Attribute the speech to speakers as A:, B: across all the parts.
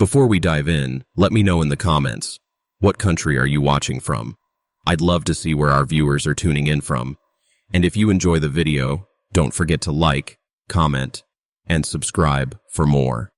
A: Before we dive in, let me know in the comments, what country are you watching from? I'd love to see where our viewers are tuning in from. And if you enjoy the video, don't forget to like, comment, and subscribe for more.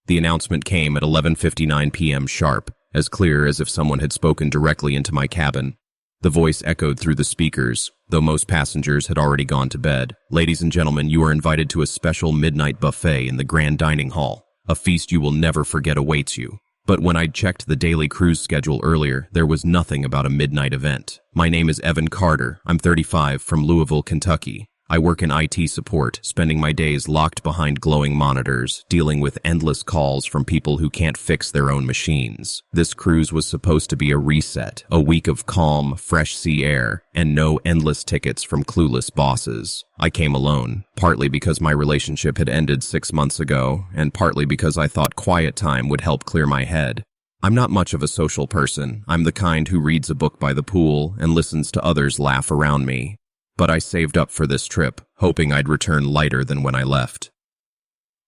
A: The announcement came at 11:59 p.m. sharp, as clear as if someone had spoken directly into my cabin. The voice echoed through the speakers, though most passengers had already gone to bed. Ladies and gentlemen, you are invited to a special midnight buffet in the Grand Dining Hall. A feast you will never forget awaits you. But when I'd checked the daily cruise schedule earlier, there was nothing about a midnight event. My name is Evan Carter. I'm 35, from Louisville, Kentucky. I work in IT support, spending my days locked behind glowing monitors, dealing with endless calls from people who can't fix their own machines. This cruise was supposed to be a reset, a week of calm, fresh sea air, and no endless tickets from clueless bosses. I came alone, partly because my relationship had ended 6 months ago, and partly because I thought quiet time would help clear my head. I'm not much of a social person. I'm the kind who reads a book by the pool and listens to others laugh around me. But I saved up for this trip, hoping I'd return lighter than when I left.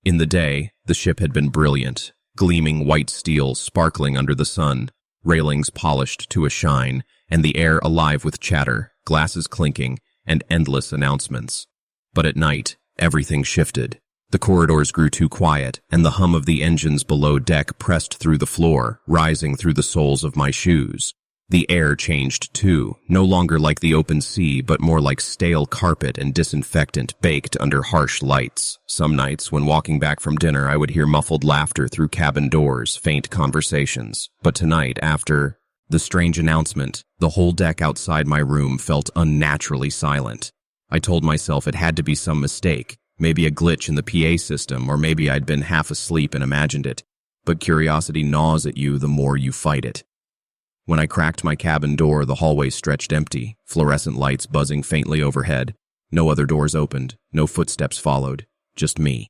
A: In the day, the ship had been brilliant, gleaming white steel sparkling under the sun, railings polished to a shine, and the air alive with chatter, glasses clinking, and endless announcements. But at night, everything shifted. The corridors grew too quiet, and the hum of the engines below deck pressed through the floor, rising through the soles of my shoes. The air changed too, no longer like the open sea, but more like stale carpet and disinfectant baked under harsh lights. Some nights, when walking back from dinner, I would hear muffled laughter through cabin doors, faint conversations. But tonight, after the strange announcement, the whole deck outside my room felt unnaturally silent. I told myself it had to be some mistake, maybe a glitch in the PA system, or maybe I'd been half asleep and imagined it. But curiosity gnaws at you the more you fight it. When I cracked my cabin door, the hallway stretched empty, fluorescent lights buzzing faintly overhead. No other doors opened, no footsteps followed, just me.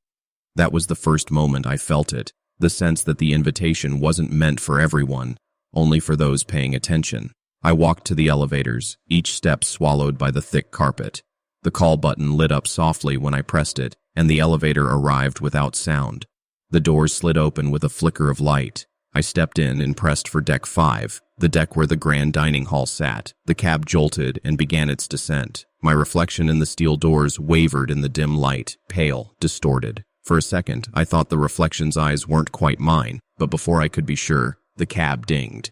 A: That was the first moment I felt it, the sense that the invitation wasn't meant for everyone, only for those paying attention. I walked to the elevators, each step swallowed by the thick carpet. The call button lit up softly when I pressed it, and the elevator arrived without sound. The doors slid open with a flicker of light. I stepped in and pressed for Deck 5, the deck where the Grand Dining Hall sat. The cab jolted and began its descent. My reflection in the steel doors wavered in the dim light, pale, distorted. For a second, I thought the reflection's eyes weren't quite mine, but before I could be sure, the cab dinged.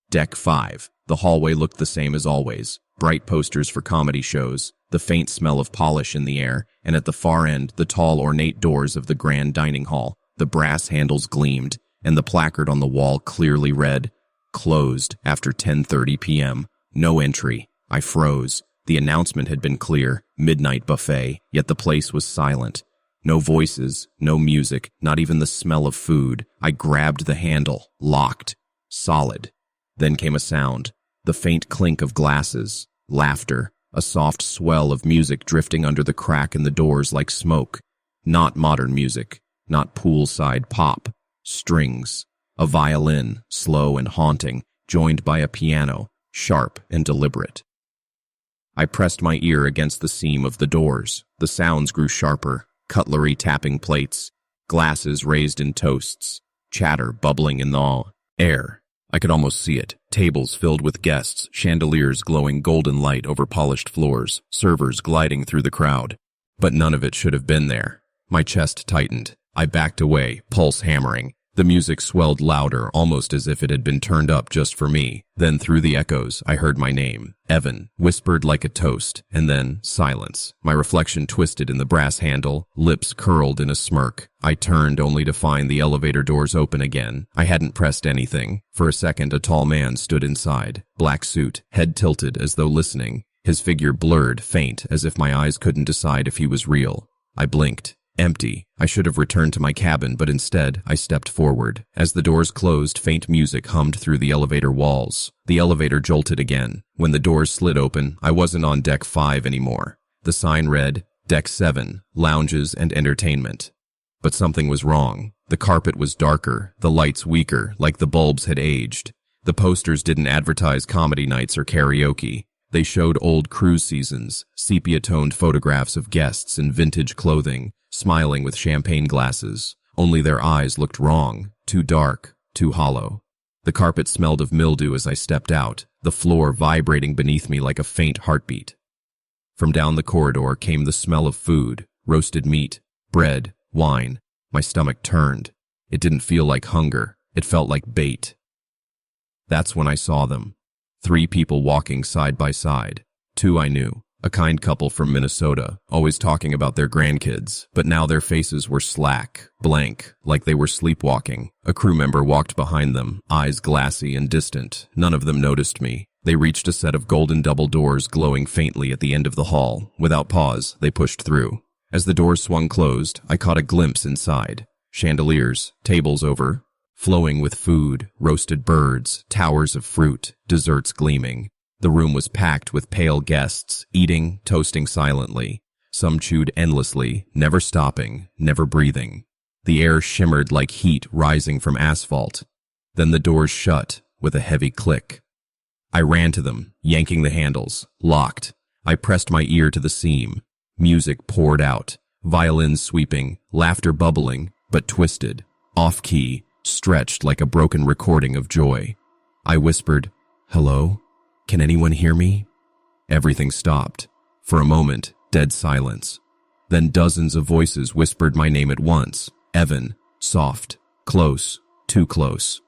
A: Deck 5. The hallway looked the same as always. Bright posters for comedy shows, the faint smell of polish in the air, and at the far end, the tall, ornate doors of the Grand Dining Hall. The brass handles gleamed, and the placard on the wall clearly read, "Closed after 10:30 p.m. No entry." I froze. The announcement had been clear, midnight buffet, yet the place was silent. No voices, no music, not even the smell of food. I grabbed the handle, locked, solid. Then came a sound, the faint clink of glasses, laughter, a soft swell of music drifting under the crack in the doors like smoke. Not modern music. Not poolside pop, strings, a violin, slow and haunting, joined by a piano, sharp and deliberate. I pressed my ear against the seam of the doors. The sounds grew sharper, cutlery tapping plates, glasses raised in toasts, chatter bubbling in the air. I could almost see it. Tables filled with guests, chandeliers glowing golden light over polished floors, servers gliding through the crowd. But none of it should have been there. My chest tightened. I backed away, pulse hammering. The music swelled louder, almost as if it had been turned up just for me. Then through the echoes, I heard my name, Evan, whispered like a toast, and then silence. My reflection twisted in the brass handle, lips curled in a smirk. I turned only to find the elevator doors open again. I hadn't pressed anything. For a second, a tall man stood inside, black suit, head tilted as though listening. His figure blurred, faint, as if my eyes couldn't decide if he was real. I blinked. Empty. I should have returned to my cabin, but instead, I stepped forward. As the doors closed, faint music hummed through the elevator walls. The elevator jolted again. When the doors slid open, I wasn't on Deck 5 anymore. The sign read, Deck 7, Lounges and Entertainment. But something was wrong. The carpet was darker, the lights weaker, like the bulbs had aged. The posters didn't advertise comedy nights or karaoke. They showed old cruise seasons, sepia-toned photographs of guests in vintage clothing, smiling with champagne glasses. only their eyes looked wrong, too dark, too hollow. The carpet smelled of mildew as I stepped out, the floor vibrating beneath me like a faint heartbeat. From down the corridor came the smell of food, roasted meat, bread, wine. My stomach turned. It didn't feel like hunger. It felt like bait. That's when I saw them. 3 people walking side by side. 2 I knew. A kind couple from Minnesota, always talking about their grandkids, but now their faces were slack, blank, like they were sleepwalking. A crew member walked behind them, eyes glassy and distant. None of them noticed me. They reached a set of golden double doors glowing faintly at the end of the hall. Without pause, they pushed through. As the doors swung closed, I caught a glimpse inside. Chandeliers, tables overflowing with food, roasted birds, towers of fruit, desserts gleaming. The room was packed with pale guests, eating, toasting silently. Some chewed endlessly, never stopping, never breathing. The air shimmered like heat rising from asphalt. Then the doors shut with a heavy click. I ran to them, yanking the handles, locked. I pressed my ear to the seam. Music poured out, violins sweeping, laughter bubbling, but twisted, off-key, stretched like a broken recording of joy. I whispered, "Hello? Can anyone hear me?" Everything stopped. For a moment, dead silence. Then dozens of voices whispered my name at once. Evan, soft, close, too close.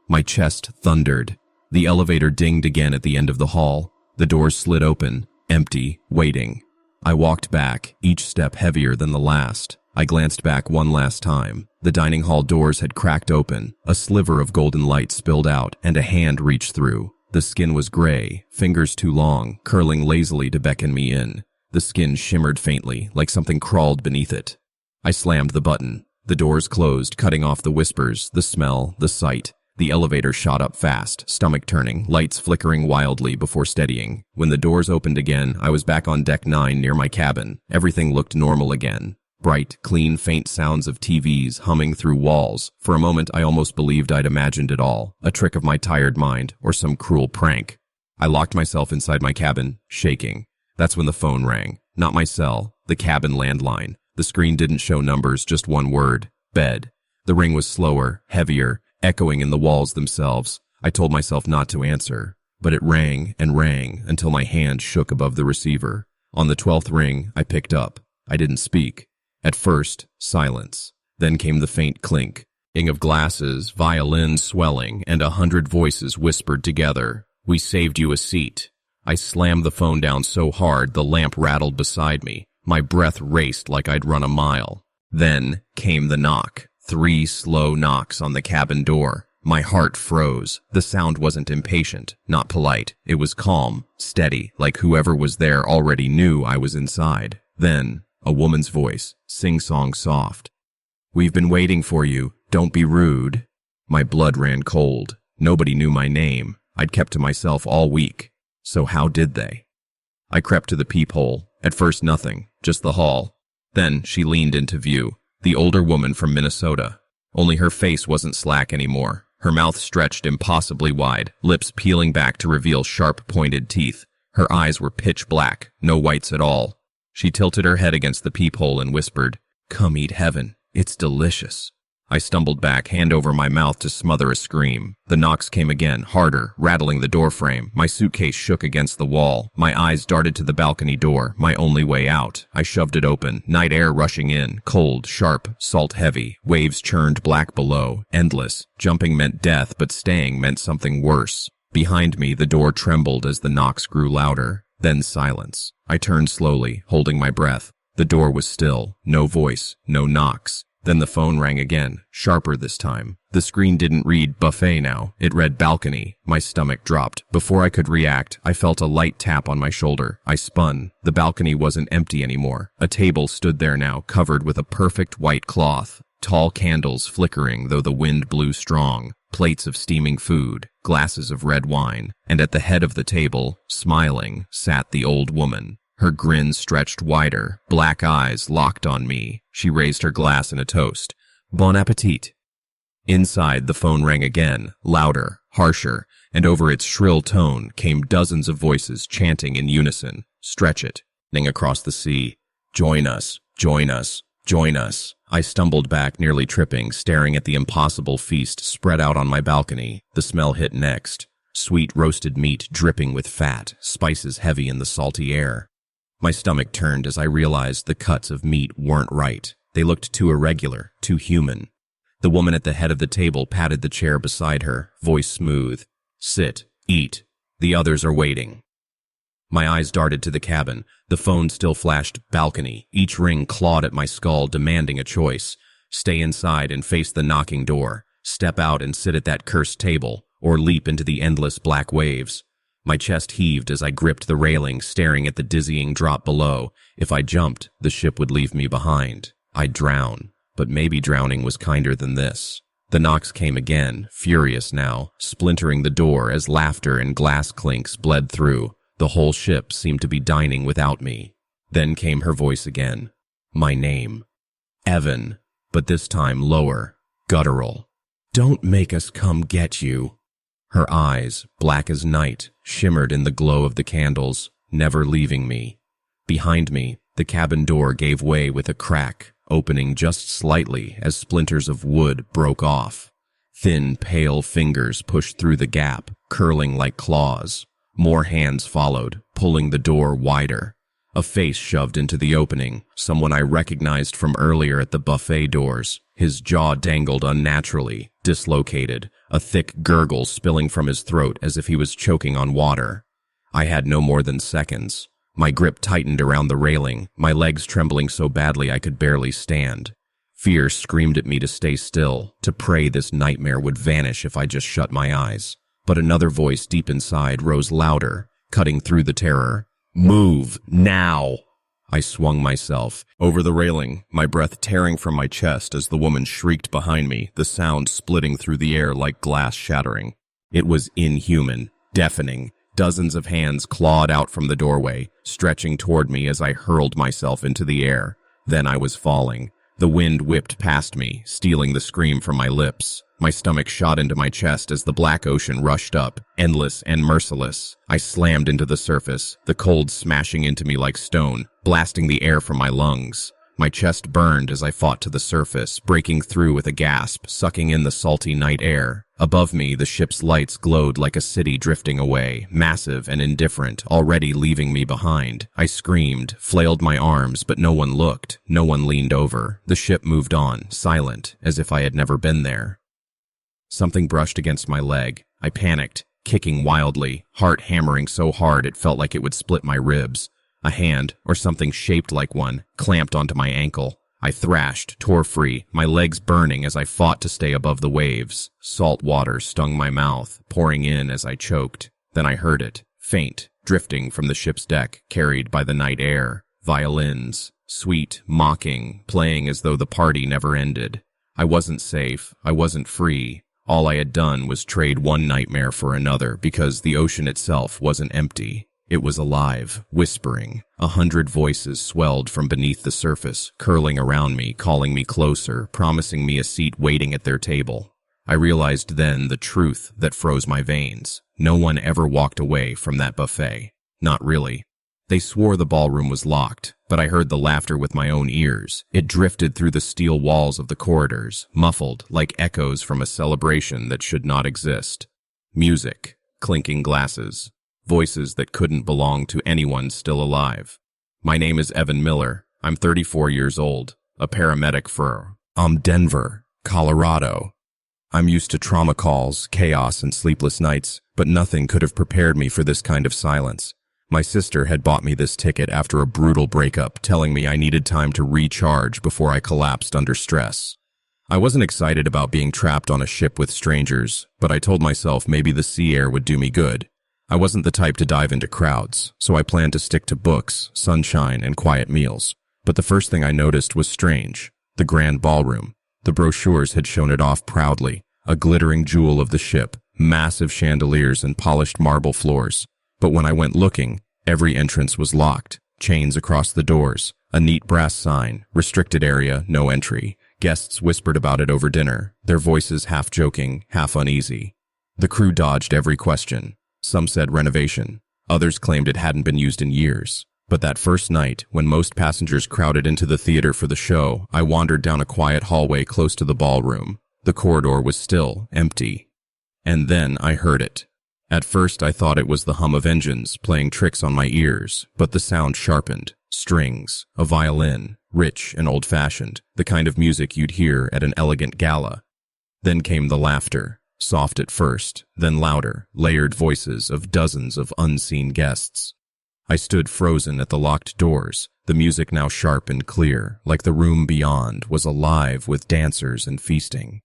A: My chest thundered. The elevator dinged again at the end of the hall. The doors slid open, empty, waiting. I walked back, each step heavier than the last. I glanced back one last time. The dining hall doors had cracked open. A sliver of golden light spilled out, and a hand reached through. The skin was gray, fingers too long, curling lazily to beckon me in. The skin shimmered faintly, like something crawled beneath it. I slammed the button. The doors closed, cutting off the whispers, the smell, the sight. The elevator shot up fast, stomach turning, lights flickering wildly before steadying. When the doors opened again, I was back on deck 9 near my cabin. Everything looked normal again. Bright, clean, faint sounds of TVs humming through walls. For a moment, I almost believed I'd imagined it all, a trick of my tired mind, or some cruel prank. I locked myself inside my cabin, shaking. That's when the phone rang. Not my cell, the cabin landline. The screen didn't show numbers, just one word, bed. The ring was slower, heavier, echoing in the walls themselves. I told myself not to answer, but it rang and rang until my hand shook above the receiver. On the 12th ring, I picked up. I didn't speak. At first, silence. Then came the faint clink of glasses, violins swelling, and 100 voices whispered together. "We saved you a seat." I slammed the phone down so hard the lamp rattled beside me. My breath raced like I'd run a mile. Then came the knock. 3 slow knocks on the cabin door. My heart froze. The sound wasn't impatient, not polite. It was calm, steady, like whoever was there already knew I was inside. Then a woman's voice, sing-song soft. "We've been waiting for you. Don't be rude." My blood ran cold. Nobody knew my name. I'd kept to myself all week. So how did they? I crept to the peephole. At first nothing, just the hall. Then she leaned into view. The older woman from Minnesota. Only her face wasn't slack anymore. Her mouth stretched impossibly wide, lips peeling back to reveal sharp, pointed teeth. Her eyes were pitch black, no whites at all. She tilted her head against the peephole and whispered, "Come eat heaven. It's delicious." I stumbled back, hand over my mouth to smother a scream. The knocks came again, harder, rattling the doorframe. My suitcase shook against the wall. My eyes darted to the balcony door, my only way out. I shoved it open, night air rushing in, cold, sharp, salt-heavy. Waves churned black below, endless. Jumping meant death, but staying meant something worse. Behind me, the door trembled as the knocks grew louder. Then silence. I turned slowly, holding my breath. The door was still. No voice, no knocks. Then the phone rang again, sharper this time. The screen didn't read buffet now. It read balcony. My stomach dropped. Before I could react, I felt a light tap on my shoulder. I spun. The balcony wasn't empty anymore. A table stood there now, covered with a perfect white cloth. Tall candles flickering, though the wind blew strong. Plates of steaming food, glasses of red wine. And at the head of the table, smiling, sat the old woman. Her grin stretched wider, black eyes locked on me. She raised her glass in a toast. Bon appetit. Inside, the phone rang again, louder, harsher, and over its shrill tone came dozens of voices chanting in unison. "Stretch it," across the sea. Join us, Join us. I stumbled back, nearly tripping, staring at the impossible feast spread out on my balcony. The smell hit next. Sweet roasted meat dripping with fat, spices heavy in the salty air. My stomach turned as I realized the cuts of meat weren't right. They looked too irregular, too human. The woman at the head of the table patted the chair beside her, voice smooth. Sit, eat. The others are waiting. My eyes darted to the cabin. The phone still flashed balcony. Each ring clawed at my skull, demanding a choice. Stay inside and face the knocking door. Step out and sit at that cursed table, or leap into the endless black waves. My chest heaved as I gripped the railing, staring at the dizzying drop below. If I jumped, the ship would leave me behind. I'd drown, but maybe drowning was kinder than this. The knocks came again, furious now, splintering the door as laughter and glass clinks bled through. The whole ship seemed to be dining without me. Then came her voice again. My name. Evan, but this time lower, guttural. Don't make us come get you. Her eyes, black as night, shimmered in the glow of the candles, never leaving me. Behind me, the cabin door gave way with a crack, opening just slightly as splinters of wood broke off. Thin, pale fingers pushed through the gap, curling like claws. More hands followed, pulling the door wider. A face shoved into the opening, someone I recognized from earlier at the buffet doors. His jaw dangled unnaturally, dislocated, a thick gurgle spilling from his throat as if he was choking on water. I had no more than seconds. My grip tightened around the railing, my legs trembling so badly I could barely stand. Fear screamed at me to stay still, to pray this nightmare would vanish if I just shut my eyes. But another voice deep inside rose louder, cutting through the terror. Move, now! I swung myself over the railing, my breath tearing from my chest as the woman shrieked behind me, the sound splitting through the air like glass shattering. It was inhuman, deafening. Dozens of hands clawed out from the doorway, stretching toward me as I hurled myself into the air. Then I was falling. The wind whipped past me, stealing the scream from my lips. My stomach shot into my chest as the black ocean rushed up, endless and merciless. I slammed into the surface, the cold smashing into me like stone, blasting the air from my lungs. My chest burned as I fought to the surface, breaking through with a gasp, sucking in the salty night air. Above me, the ship's lights glowed like a city drifting away, massive and indifferent, already leaving me behind. I screamed, flailed my arms, but no one looked. No one leaned over. The ship moved on, silent, as if I had never been there. Something brushed against my leg. I panicked, kicking wildly, heart hammering so hard it felt like it would split my ribs. A hand, or something shaped like one, clamped onto my ankle. I thrashed, tore free, my legs burning as I fought to stay above the waves. Salt water stung my mouth, pouring in as I choked. Then I heard it, faint, drifting from the ship's deck, carried by the night air. Violins, sweet, mocking, playing as though the party never ended. I wasn't safe, I wasn't free. All I had done was trade one nightmare for another because the ocean itself wasn't empty. It was alive, whispering. 100 voices swelled from beneath the surface, curling around me, calling me closer, promising me a seat waiting at their table. I realized then the truth that froze my veins. No one ever walked away from that buffet. Not really. They swore the ballroom was locked, but I heard the laughter with my own ears. It drifted through the steel walls of the corridors, muffled like echoes from a celebration that should not exist. Music, clinking glasses. Voices that couldn't belong to anyone still alive. My name is Evan Miller. I'm 34 years old, a paramedic for Denver, Colorado. I'm used to trauma calls, chaos, and sleepless nights, but nothing could have prepared me for this kind of silence. My sister had bought me this ticket after a brutal breakup, telling me I needed time to recharge before I collapsed under stress. I wasn't excited about being trapped on a ship with strangers, but I told myself maybe the sea air would do me good. I wasn't the type to dive into crowds, so I planned to stick to books, sunshine, and quiet meals. But the first thing I noticed was strange. The grand ballroom. The brochures had shown it off proudly, a glittering jewel of the ship, massive chandeliers and polished marble floors. But when I went looking, every entrance was locked, chains across the doors, a neat brass sign, restricted area, no entry. Guests whispered about it over dinner, their voices half joking, half uneasy. The crew dodged every question. Some said renovation. Others claimed it hadn't been used in years. But that first night, when most passengers crowded into the theater for the show, I wandered down a quiet hallway close to the ballroom. The corridor was still empty. And then I heard it. At first I thought it was the hum of engines playing tricks on my ears, but the sound sharpened. Strings, a violin, rich and old-fashioned, the kind of music you'd hear at an elegant gala. Then came the laughter, soft at first, then louder, layered voices of dozens of unseen guests. I stood frozen at the locked doors, the music now sharp and clear, like the room beyond was alive with dancers and feasting.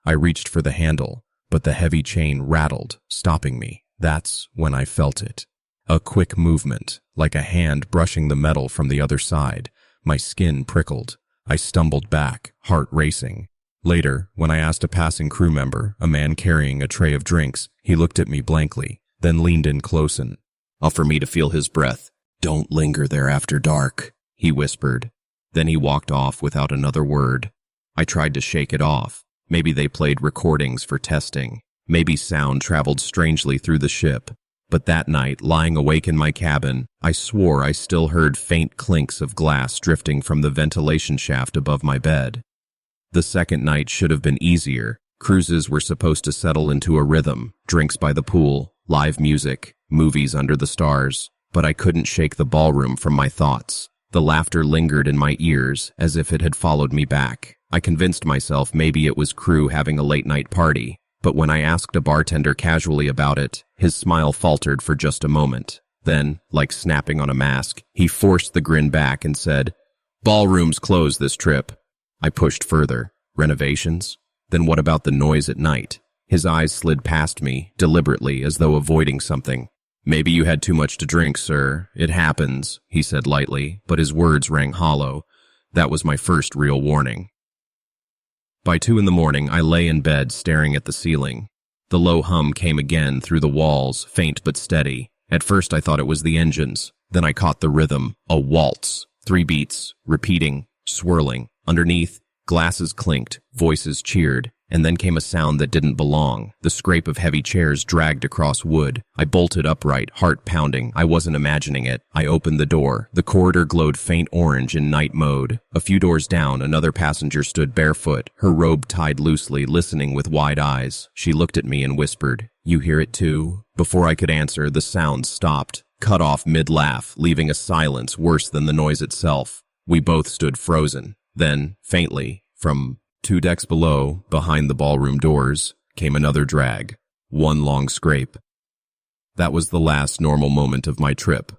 A: I reached for the handle, but the heavy chain rattled, stopping me. That's when I felt it. A quick movement, like a hand brushing the metal from the other side. My skin prickled. I stumbled back, heart racing. Later, when I asked a passing crew member, a man carrying a tray of drinks, he looked at me blankly, then leaned in close and offered me to feel his breath. "Don't linger there after dark," he whispered. Then he walked off without another word. I tried to shake it off. Maybe they played recordings for testing. Maybe sound traveled strangely through the ship. But that night, lying awake in my cabin, I swore I still heard faint clinks of glass drifting from the ventilation shaft above my bed. The second night should have been easier. Cruises were supposed to settle into a rhythm, drinks by the pool, live music, movies under the stars. But I couldn't shake the ballroom from my thoughts. The laughter lingered in my ears as if it had followed me back. I convinced myself maybe it was crew having a late-night party. But when I asked a bartender casually about it, his smile faltered for just a moment. Then, like snapping on a mask, he forced the grin back and said, "Ballroom's closed this trip." I pushed further. Renovations? Then what about the noise at night? His eyes slid past me, deliberately, as though avoiding something. "Maybe you had too much to drink, sir. It happens," he said lightly, but his words rang hollow. That was my first real warning. By 2 in the morning, I lay in bed staring at the ceiling. The low hum came again through the walls, faint but steady. At first I thought it was the engines. Then I caught the rhythm, a waltz. 3 beats, repeating, swirling. Underneath, glasses clinked, voices cheered, and then came a sound that didn't belong. The scrape of heavy chairs dragged across wood. I bolted upright, heart pounding. I wasn't imagining it. I opened the door. The corridor glowed faint orange in night mode. A few doors down, another passenger stood barefoot, her robe tied loosely, listening with wide eyes. She looked at me and whispered, "You hear it too?" Before I could answer, the sound stopped, cut off mid-laugh, leaving a silence worse than the noise itself. We both stood frozen. Then, faintly, from 2 decks below, behind the ballroom doors, came another drag. One long scrape. That was the last normal moment of my trip.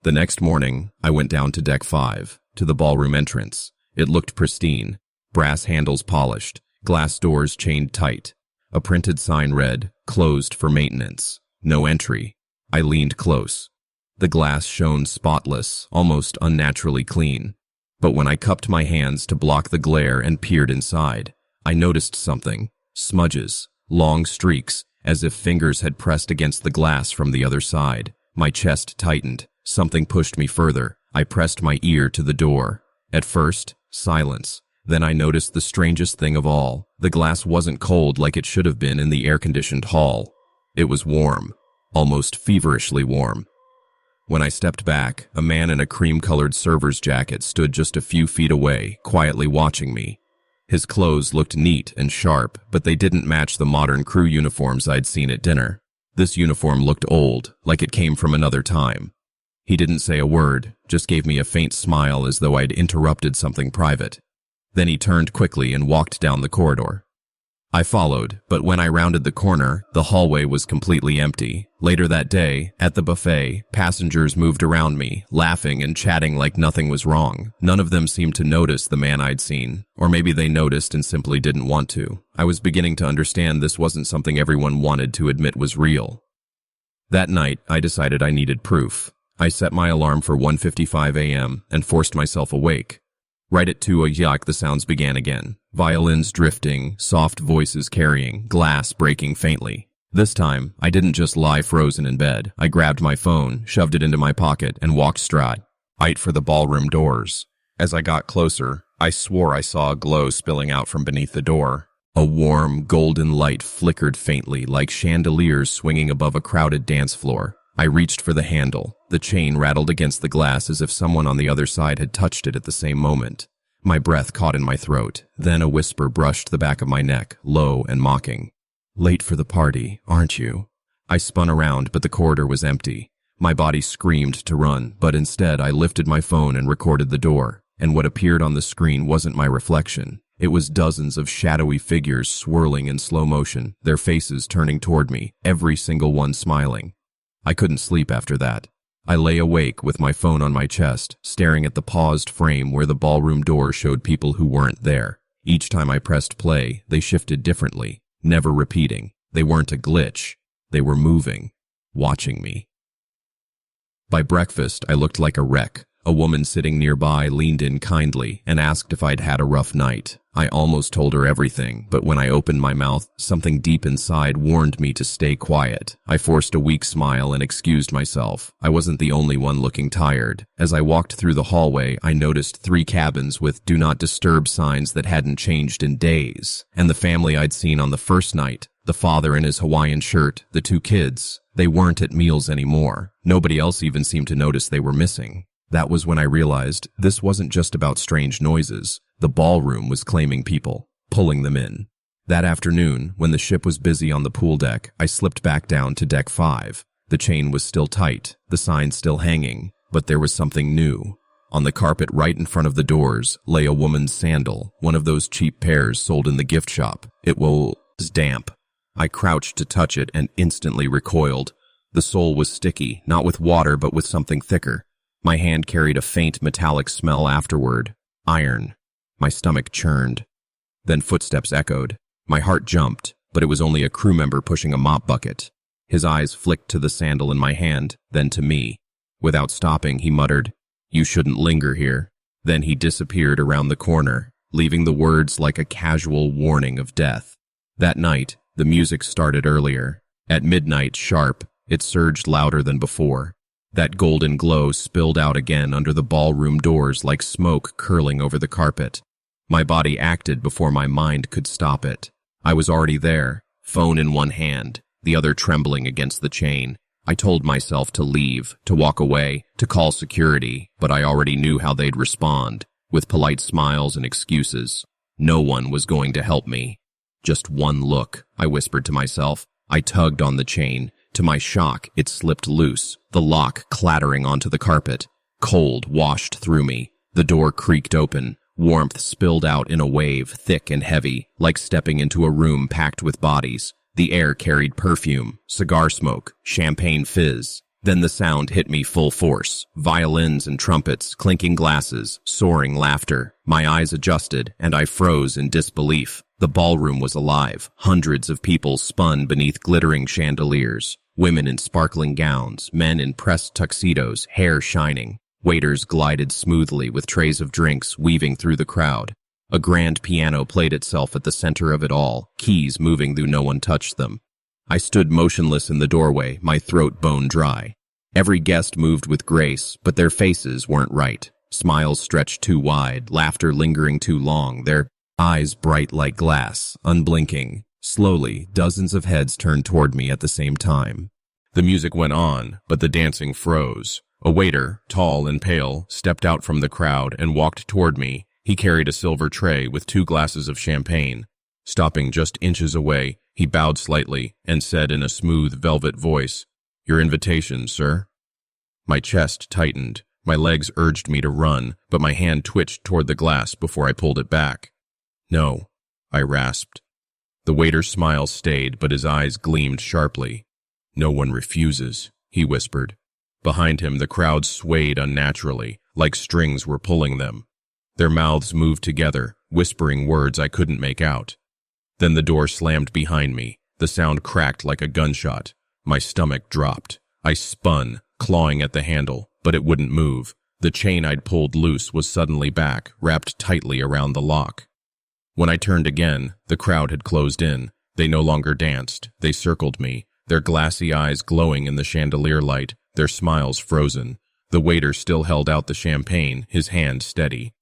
A: The next morning, I went down to deck 5, to the ballroom entrance. It looked pristine. Brass handles polished, glass doors chained tight. A printed sign read, "Closed for maintenance. No entry." I leaned close. The glass shone spotless, almost unnaturally clean. But when I cupped my hands to block the glare and peered inside, I noticed something. Smudges, long streaks, as if fingers had pressed against the glass from the other side. My chest tightened. Something pushed me further. I pressed my ear to the door. At first, silence. Then I noticed the strangest thing of all. The glass wasn't cold like it should have been in the air-conditioned hall. It was warm, almost feverishly warm. When I stepped back, a man in a cream-colored server's jacket stood just a few feet away, quietly watching me. His clothes looked neat and sharp, but they didn't match the modern crew uniforms I'd seen at dinner. This uniform looked old, like it came from another time. He didn't say a word, just gave me a faint smile as though I'd interrupted something private. Then he turned quickly and walked down the corridor. I followed, but when I rounded the corner, the hallway was completely empty. Later that day, at the buffet, passengers moved around me, laughing and chatting like nothing was wrong. None of them seemed to notice the man I'd seen, or maybe they noticed and simply didn't want to. I was beginning to understand this wasn't something everyone wanted to admit was real. That night, I decided I needed proof. I set my alarm for 1:55 a.m. and forced myself awake. Right at 2 o'clock, the sounds began again. Violins drifting, soft voices carrying, glass breaking faintly. This time, I didn't just lie frozen in bed. I grabbed my phone, shoved it into my pocket, and walked straight for the ballroom doors. As I got closer, I swore I saw a glow spilling out from beneath the door. A warm, golden light flickered faintly, like chandeliers swinging above a crowded dance floor. I reached for the handle. The chain rattled against the glass as if someone on the other side had touched it at the same moment. My breath caught in my throat. Then a whisper brushed the back of my neck, low and mocking. "Late for the party, aren't you?" I spun around, but the corridor was empty. My body screamed to run, but instead I lifted my phone and recorded the door. And what appeared on the screen wasn't my reflection. It was dozens of shadowy figures swirling in slow motion, their faces turning toward me, every single one smiling. I couldn't sleep after that. I lay awake with my phone on my chest, staring at the paused frame where the ballroom door showed people who weren't there. Each time I pressed play, they shifted differently, never repeating. They weren't a glitch. They were moving, watching me. By breakfast, I looked like a wreck. A woman sitting nearby leaned in kindly and asked if I'd had a rough night. I almost told her everything, but when I opened my mouth, something deep inside warned me to stay quiet. I forced a weak smile and excused myself. I wasn't the only one looking tired. As I walked through the hallway, I noticed 3 cabins with "Do Not Disturb" signs that hadn't changed in days. And the family I'd seen on the first night, the father in his Hawaiian shirt, the 2 kids, they weren't at meals anymore. Nobody else even seemed to notice they were missing. That was when I realized this wasn't just about strange noises. The ballroom was claiming people, pulling them in. That afternoon, when the ship was busy on the pool deck, I slipped back down to deck 5. The chain was still tight, the sign still hanging, but there was something new. On the carpet right in front of the doors lay a woman's sandal, one of those cheap pairs sold in the gift shop. It was damp. I crouched to touch it and instantly recoiled. The sole was sticky, not with water but with something thicker. My hand carried a faint metallic smell afterward. Iron. My stomach churned. Then footsteps echoed. My heart jumped, but it was only a crew member pushing a mop bucket. His eyes flicked to the sandal in my hand, then to me. Without stopping, he muttered, "You shouldn't linger here." Then he disappeared around the corner, leaving the words like a casual warning of death. That night, the music started earlier. At midnight sharp, it surged louder than before. That golden glow spilled out again under the ballroom doors like smoke curling over the carpet. My body acted before my mind could stop it. I was already there, phone in one hand, the other trembling against the chain. I told myself to leave, to walk away, to call security, but I already knew how they'd respond, with polite smiles and excuses. No one was going to help me. "Just one look," I whispered to myself. I tugged on the chain. To my shock, it slipped loose, the lock clattering onto the carpet. Cold washed through me. The door creaked open. Warmth spilled out in a wave, thick and heavy, like stepping into a room packed with bodies. The air carried perfume, cigar smoke, champagne fizz. Then the sound hit me full force. Violins and trumpets, clinking glasses, soaring laughter. My eyes adjusted, and I froze in disbelief. The ballroom was alive. Hundreds of people spun beneath glittering chandeliers. Women in sparkling gowns, men in pressed tuxedos, hair shining. Waiters glided smoothly with trays of drinks weaving through the crowd. A grand piano played itself at the center of it all, keys moving though no one touched them. I stood motionless in the doorway, my throat bone dry. Every guest moved with grace, but their faces weren't right. Smiles stretched too wide, laughter lingering too long, their eyes bright like glass, unblinking. Slowly, dozens of heads turned toward me at the same time. The music went on, but the dancing froze. A waiter, tall and pale, stepped out from the crowd and walked toward me. He carried a silver tray with 2 glasses of champagne. Stopping just inches away, he bowed slightly and said in a smooth, velvet voice, "Your invitation, sir." My chest tightened. My legs urged me to run, but my hand twitched toward the glass before I pulled it back. "No," I rasped. The waiter's smile stayed, but his eyes gleamed sharply. "No one refuses," he whispered. Behind him, the crowd swayed unnaturally, like strings were pulling them. Their mouths moved together, whispering words I couldn't make out. Then the door slammed behind me. The sound cracked like a gunshot. My stomach dropped. I spun, clawing at the handle, but it wouldn't move. The chain I'd pulled loose was suddenly back, wrapped tightly around the lock. When I turned again, the crowd had closed in. They no longer danced. They circled me, their glassy eyes glowing in the chandelier light, their smiles frozen. The waiter still held out the champagne, his hand steady.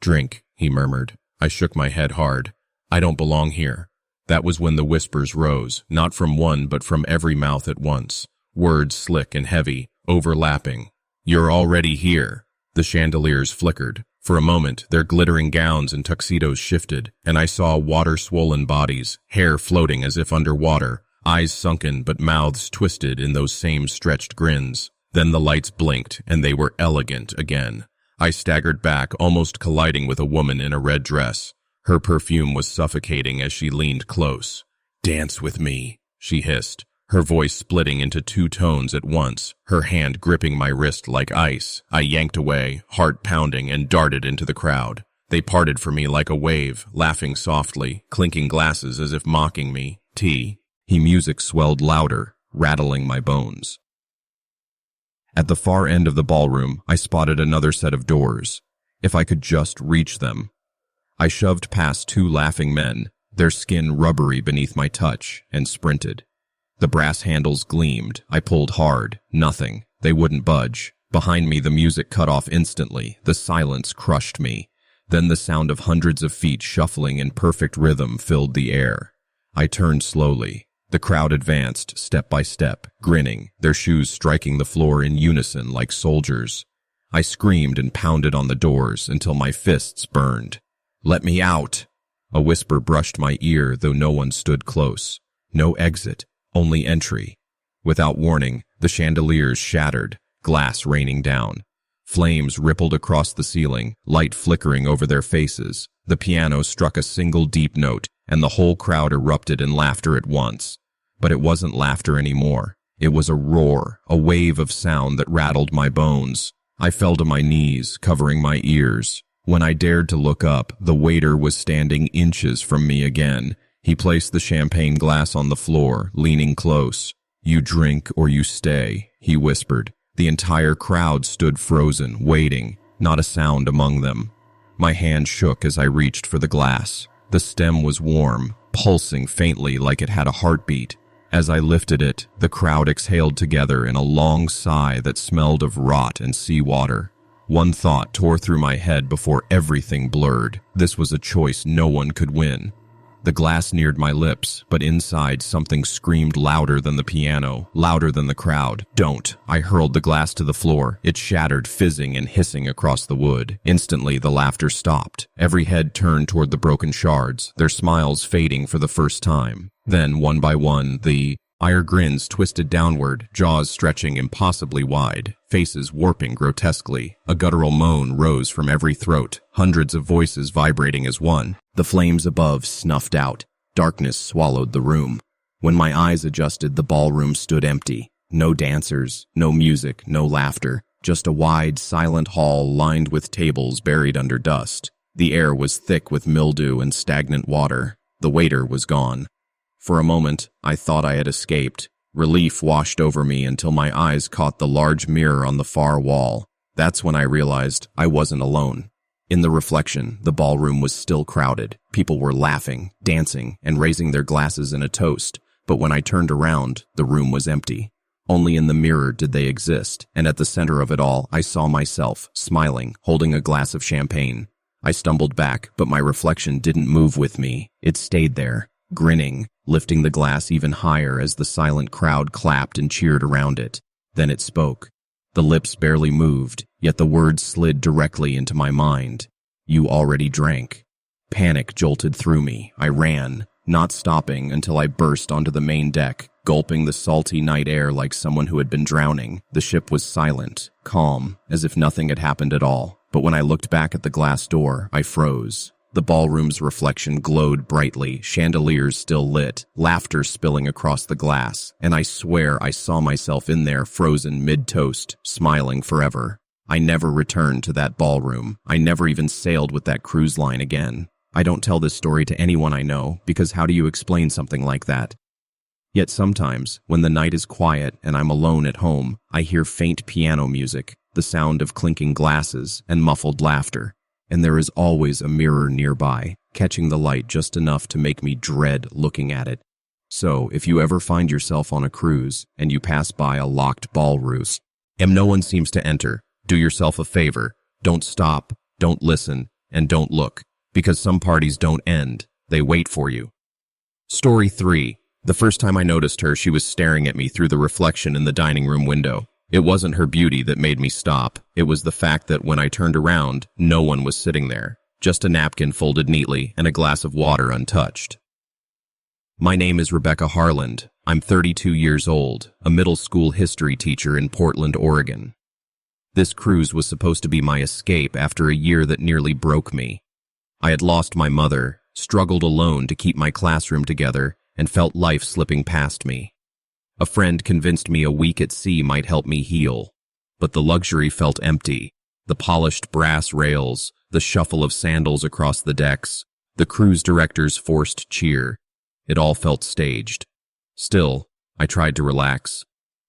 A: "Drink," he murmured. I shook my head hard. "I don't belong here." That was when the whispers rose, not from one but from every mouth at once. words slick and heavy, overlapping. "You're already here." The chandeliers flickered. For a moment, their glittering gowns and tuxedos shifted, and I saw water-swollen bodies, hair floating as if underwater, eyes sunken but mouths twisted in those same stretched grins. Then the lights blinked, and they were elegant again. I staggered back, almost colliding with a woman in a red dress. Her perfume was suffocating as she leaned close. "Dance with me," she hissed, her voice splitting into two tones at once, her hand gripping my wrist like ice. I yanked away, heart pounding, and darted into the crowd. They parted for me like a wave, laughing softly, clinking glasses as if mocking me. Music swelled louder, rattling my bones. At the far end of the ballroom, I spotted another set of doors. If I could just reach them. I shoved past two laughing men, their skin rubbery beneath my touch, and sprinted. The brass handles gleamed. I pulled hard. Nothing. They wouldn't budge. Behind me, the music cut off instantly. The silence crushed me. Then the sound of hundreds of feet shuffling in perfect rhythm filled the air. I turned slowly. The crowd advanced, step by step, grinning, their shoes striking the floor in unison like soldiers. I screamed and pounded on the doors until my fists burned. "Let me out!" A whisper brushed my ear, though no one stood close. No exit, only entry. Without warning, the chandeliers shattered, glass raining down. Flames rippled across the ceiling, light flickering over their faces. The piano struck a single deep note, and the whole crowd erupted in laughter at once. But it wasn't laughter anymore. It was a roar, a wave of sound that rattled my bones. I fell to my knees, covering my ears. When I dared to look up, the waiter was standing inches from me again. He placed the champagne glass on the floor, leaning close. "You drink or you stay," he whispered. The entire crowd stood frozen, waiting, not a sound among them. My hand shook as I reached for the glass. The stem was warm, pulsing faintly like it had a heartbeat. As I lifted it, the crowd exhaled together in a long sigh that smelled of rot and seawater. One thought tore through my head before everything blurred. This was a choice no one could win. The glass neared my lips, but inside something screamed louder than the piano, louder than the crowd. "Don't!" I hurled the glass to the floor. It shattered, fizzing and hissing across the wood. Instantly, the laughter stopped. Every head turned toward the broken shards, their smiles fading for the first time. Then, one by one, the ire grins twisted downward, jaws stretching impossibly wide, faces warping grotesquely. A guttural moan rose from every throat, hundreds of voices vibrating as one. The flames above snuffed out. Darkness swallowed the room. When my eyes adjusted, the ballroom stood empty. No dancers, no music, no laughter. Just a wide, silent hall lined with tables buried under dust. The air was thick with mildew and stagnant water. The waiter was gone. For a moment, I thought I had escaped. Relief washed over me until my eyes caught the large mirror on the far wall. That's when I realized I wasn't alone. In the reflection, the ballroom was still crowded. People were laughing, dancing, and raising their glasses in a toast. But when I turned around, the room was empty. Only in the mirror did they exist, and at the center of it all, I saw myself, smiling, holding a glass of champagne. I stumbled back, but my reflection didn't move with me. It stayed there, grinning, lifting the glass even higher as the silent crowd clapped and cheered around it. Then it spoke. The lips barely moved, yet the words slid directly into my mind. "You already drank." Panic jolted through me. I ran, not stopping until I burst onto the main deck, gulping the salty night air like someone who had been drowning. The ship was silent, calm, as if nothing had happened at all. But when I looked back at the glass door, I froze. The ballroom's reflection glowed brightly, chandeliers still lit, laughter spilling across the glass, and I swear I saw myself in there frozen mid-toast, smiling forever. I never returned to that ballroom. I never even sailed with that cruise line again. I don't tell this story to anyone I know, because how do you explain something like that? Yet sometimes, when the night is quiet and I'm alone at home, I hear faint piano music, the sound of clinking glasses, and muffled laughter. And there is always a mirror nearby, catching the light just enough to make me dread looking at it. So, if you ever find yourself on a cruise, and you pass by a locked ballroom, and no one seems to enter, do yourself a favor. Don't stop, don't listen, and don't look, because some parties don't end, they wait for you. Story 3. The first time I noticed her, she was staring at me through the reflection in the dining room window. It wasn't her beauty that made me stop. It was the fact that when I turned around, no one was sitting there. Just a napkin folded neatly and a glass of water untouched. My name is Rebecca Harland. I'm 32 years old, a middle school history teacher in Portland, Oregon. This cruise was supposed to be my escape after a year that nearly broke me. I had lost my mother, struggled alone to keep my classroom together, and felt life slipping past me. A friend convinced me a week at sea might help me heal, but the luxury felt empty. The polished brass rails, the shuffle of sandals across the decks, the cruise director's forced cheer. It all felt staged. Still, I tried to relax.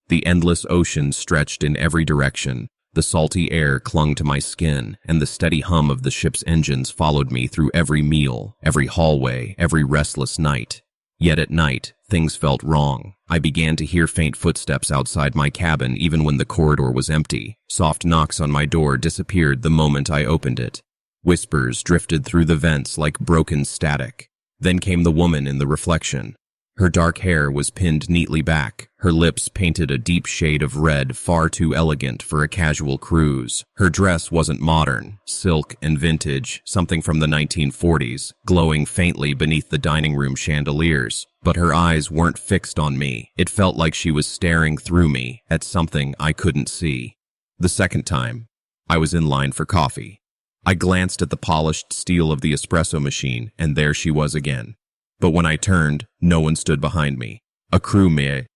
A: The endless ocean stretched in every direction. The salty air clung to my skin, and the steady hum of the ship's engines followed me through every meal, every hallway, every restless night. Yet at night, things felt wrong. I began to hear faint footsteps outside my cabin even when the corridor was empty. Soft knocks on my door disappeared the moment I opened it. Whispers drifted through the vents like broken static. Then came the woman in the reflection. Her dark hair was pinned neatly back, her lips painted a deep shade of red far too elegant for a casual cruise. Her dress wasn't modern, silk and vintage, something from the 1940s, glowing faintly beneath the dining room chandeliers. But her eyes weren't fixed on me. It felt like she was staring through me at something I couldn't see. The second time, I was in line for coffee. I glanced at the polished steel of the espresso machine, and there she was again. But when I turned, no one stood behind me. A crewmate.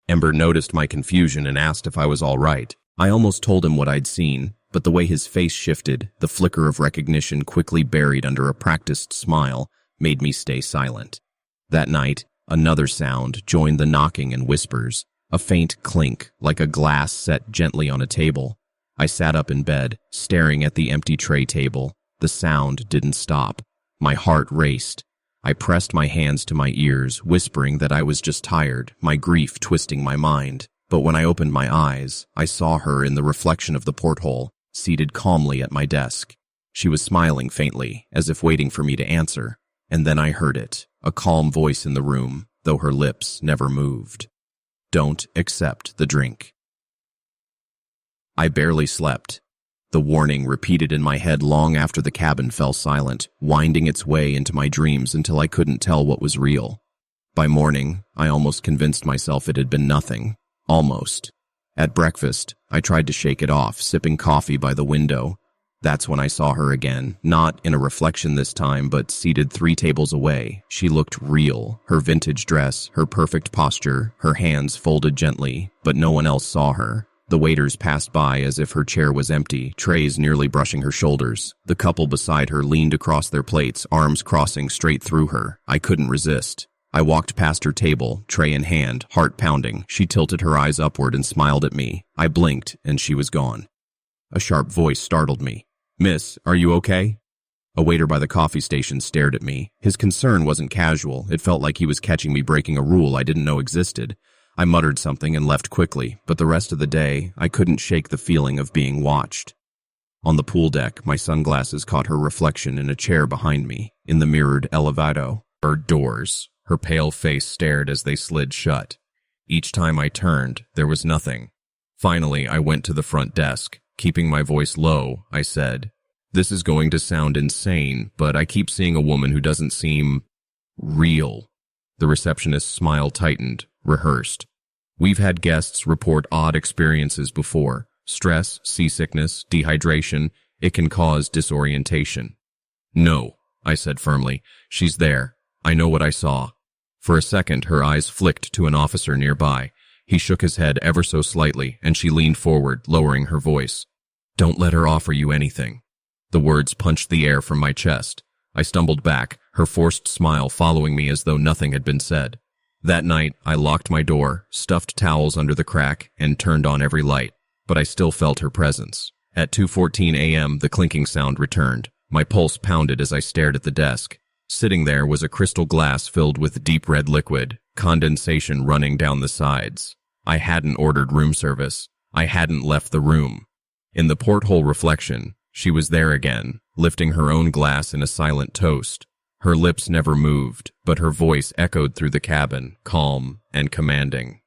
A: Ember noticed my confusion and asked if I was all right. I almost told him what I'd seen, but the way his face shifted, the flicker of recognition quickly buried under a practiced smile, made me stay silent. That night, another sound joined the knocking and whispers, a faint clink like a glass set gently on a table. I sat up in bed, staring at the empty tray table. The sound didn't stop. My heart raced. I pressed my hands to my ears, whispering that I was just tired, my grief twisting my mind. But when I opened my eyes, I saw her in the reflection of the porthole, seated calmly at my desk. She was smiling faintly, as if waiting for me to answer. And then I heard it, a calm voice in the room, though her lips never moved. Don't accept the drink. I barely slept. The warning repeated in my head long after the cabin fell silent, winding its way into my dreams until I couldn't tell what was real. By morning, I almost convinced myself it had been nothing. Almost. At breakfast, I tried to shake it off, sipping coffee by the window. That's when I saw her again, not in a reflection this time, but seated 3 tables away. She looked real, her vintage dress, her perfect posture, her hands folded gently, but no one else saw her. The waiters passed by as if her chair was empty, trays nearly brushing her shoulders. The couple beside her leaned across their plates, arms crossing straight through her. I couldn't resist. I walked past her table, tray in hand, heart pounding. She tilted her eyes upward and smiled at me. I blinked, and she was gone. A sharp voice startled me. "Miss, are you okay?" A waiter by the coffee station stared at me. His concern wasn't casual. It felt like he was catching me breaking a rule I didn't know existed. I muttered something and left quickly, but the rest of the day, I couldn't shake the feeling of being watched. On the pool deck, my sunglasses caught her reflection in a chair behind me, in the mirrored elevado. Her doors. Her pale face stared as they slid shut. Each time I turned, there was nothing. Finally, I went to the front desk. Keeping my voice low, I said, "This is going to sound insane, but I keep seeing a woman who doesn't seem real." The receptionist's smile tightened, rehearsed. "We've had guests report odd experiences before. Stress, seasickness, dehydration. It can cause disorientation." "No," I said firmly. "She's there. I know what I saw." For a second, her eyes flicked to an officer nearby. He shook his head ever so slightly, and she leaned forward, lowering her voice. "Don't let her offer you anything." The words punched the air from my chest. I stumbled back, her forced smile following me as though nothing had been said. That night, I locked my door, stuffed towels under the crack, and turned on every light, but I still felt her presence. At 2:14 a.m., the clinking sound returned. My pulse pounded as I stared at the desk. Sitting there was a crystal glass filled with deep red liquid, condensation running down the sides. I hadn't ordered room service. I hadn't left the room. In the porthole reflection, she was there again, lifting her own glass in a silent toast. Her lips never moved, but her voice echoed through the cabin, calm and commanding.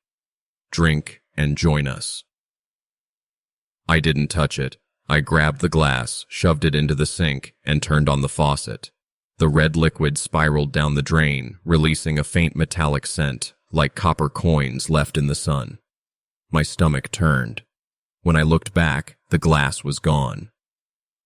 A: "Drink and join us." I didn't touch it. I grabbed the glass, shoved it into the sink, and turned on the faucet. The red liquid spiraled down the drain, releasing a faint metallic scent, like copper coins left in the sun. My stomach turned. When I looked back, the glass was gone.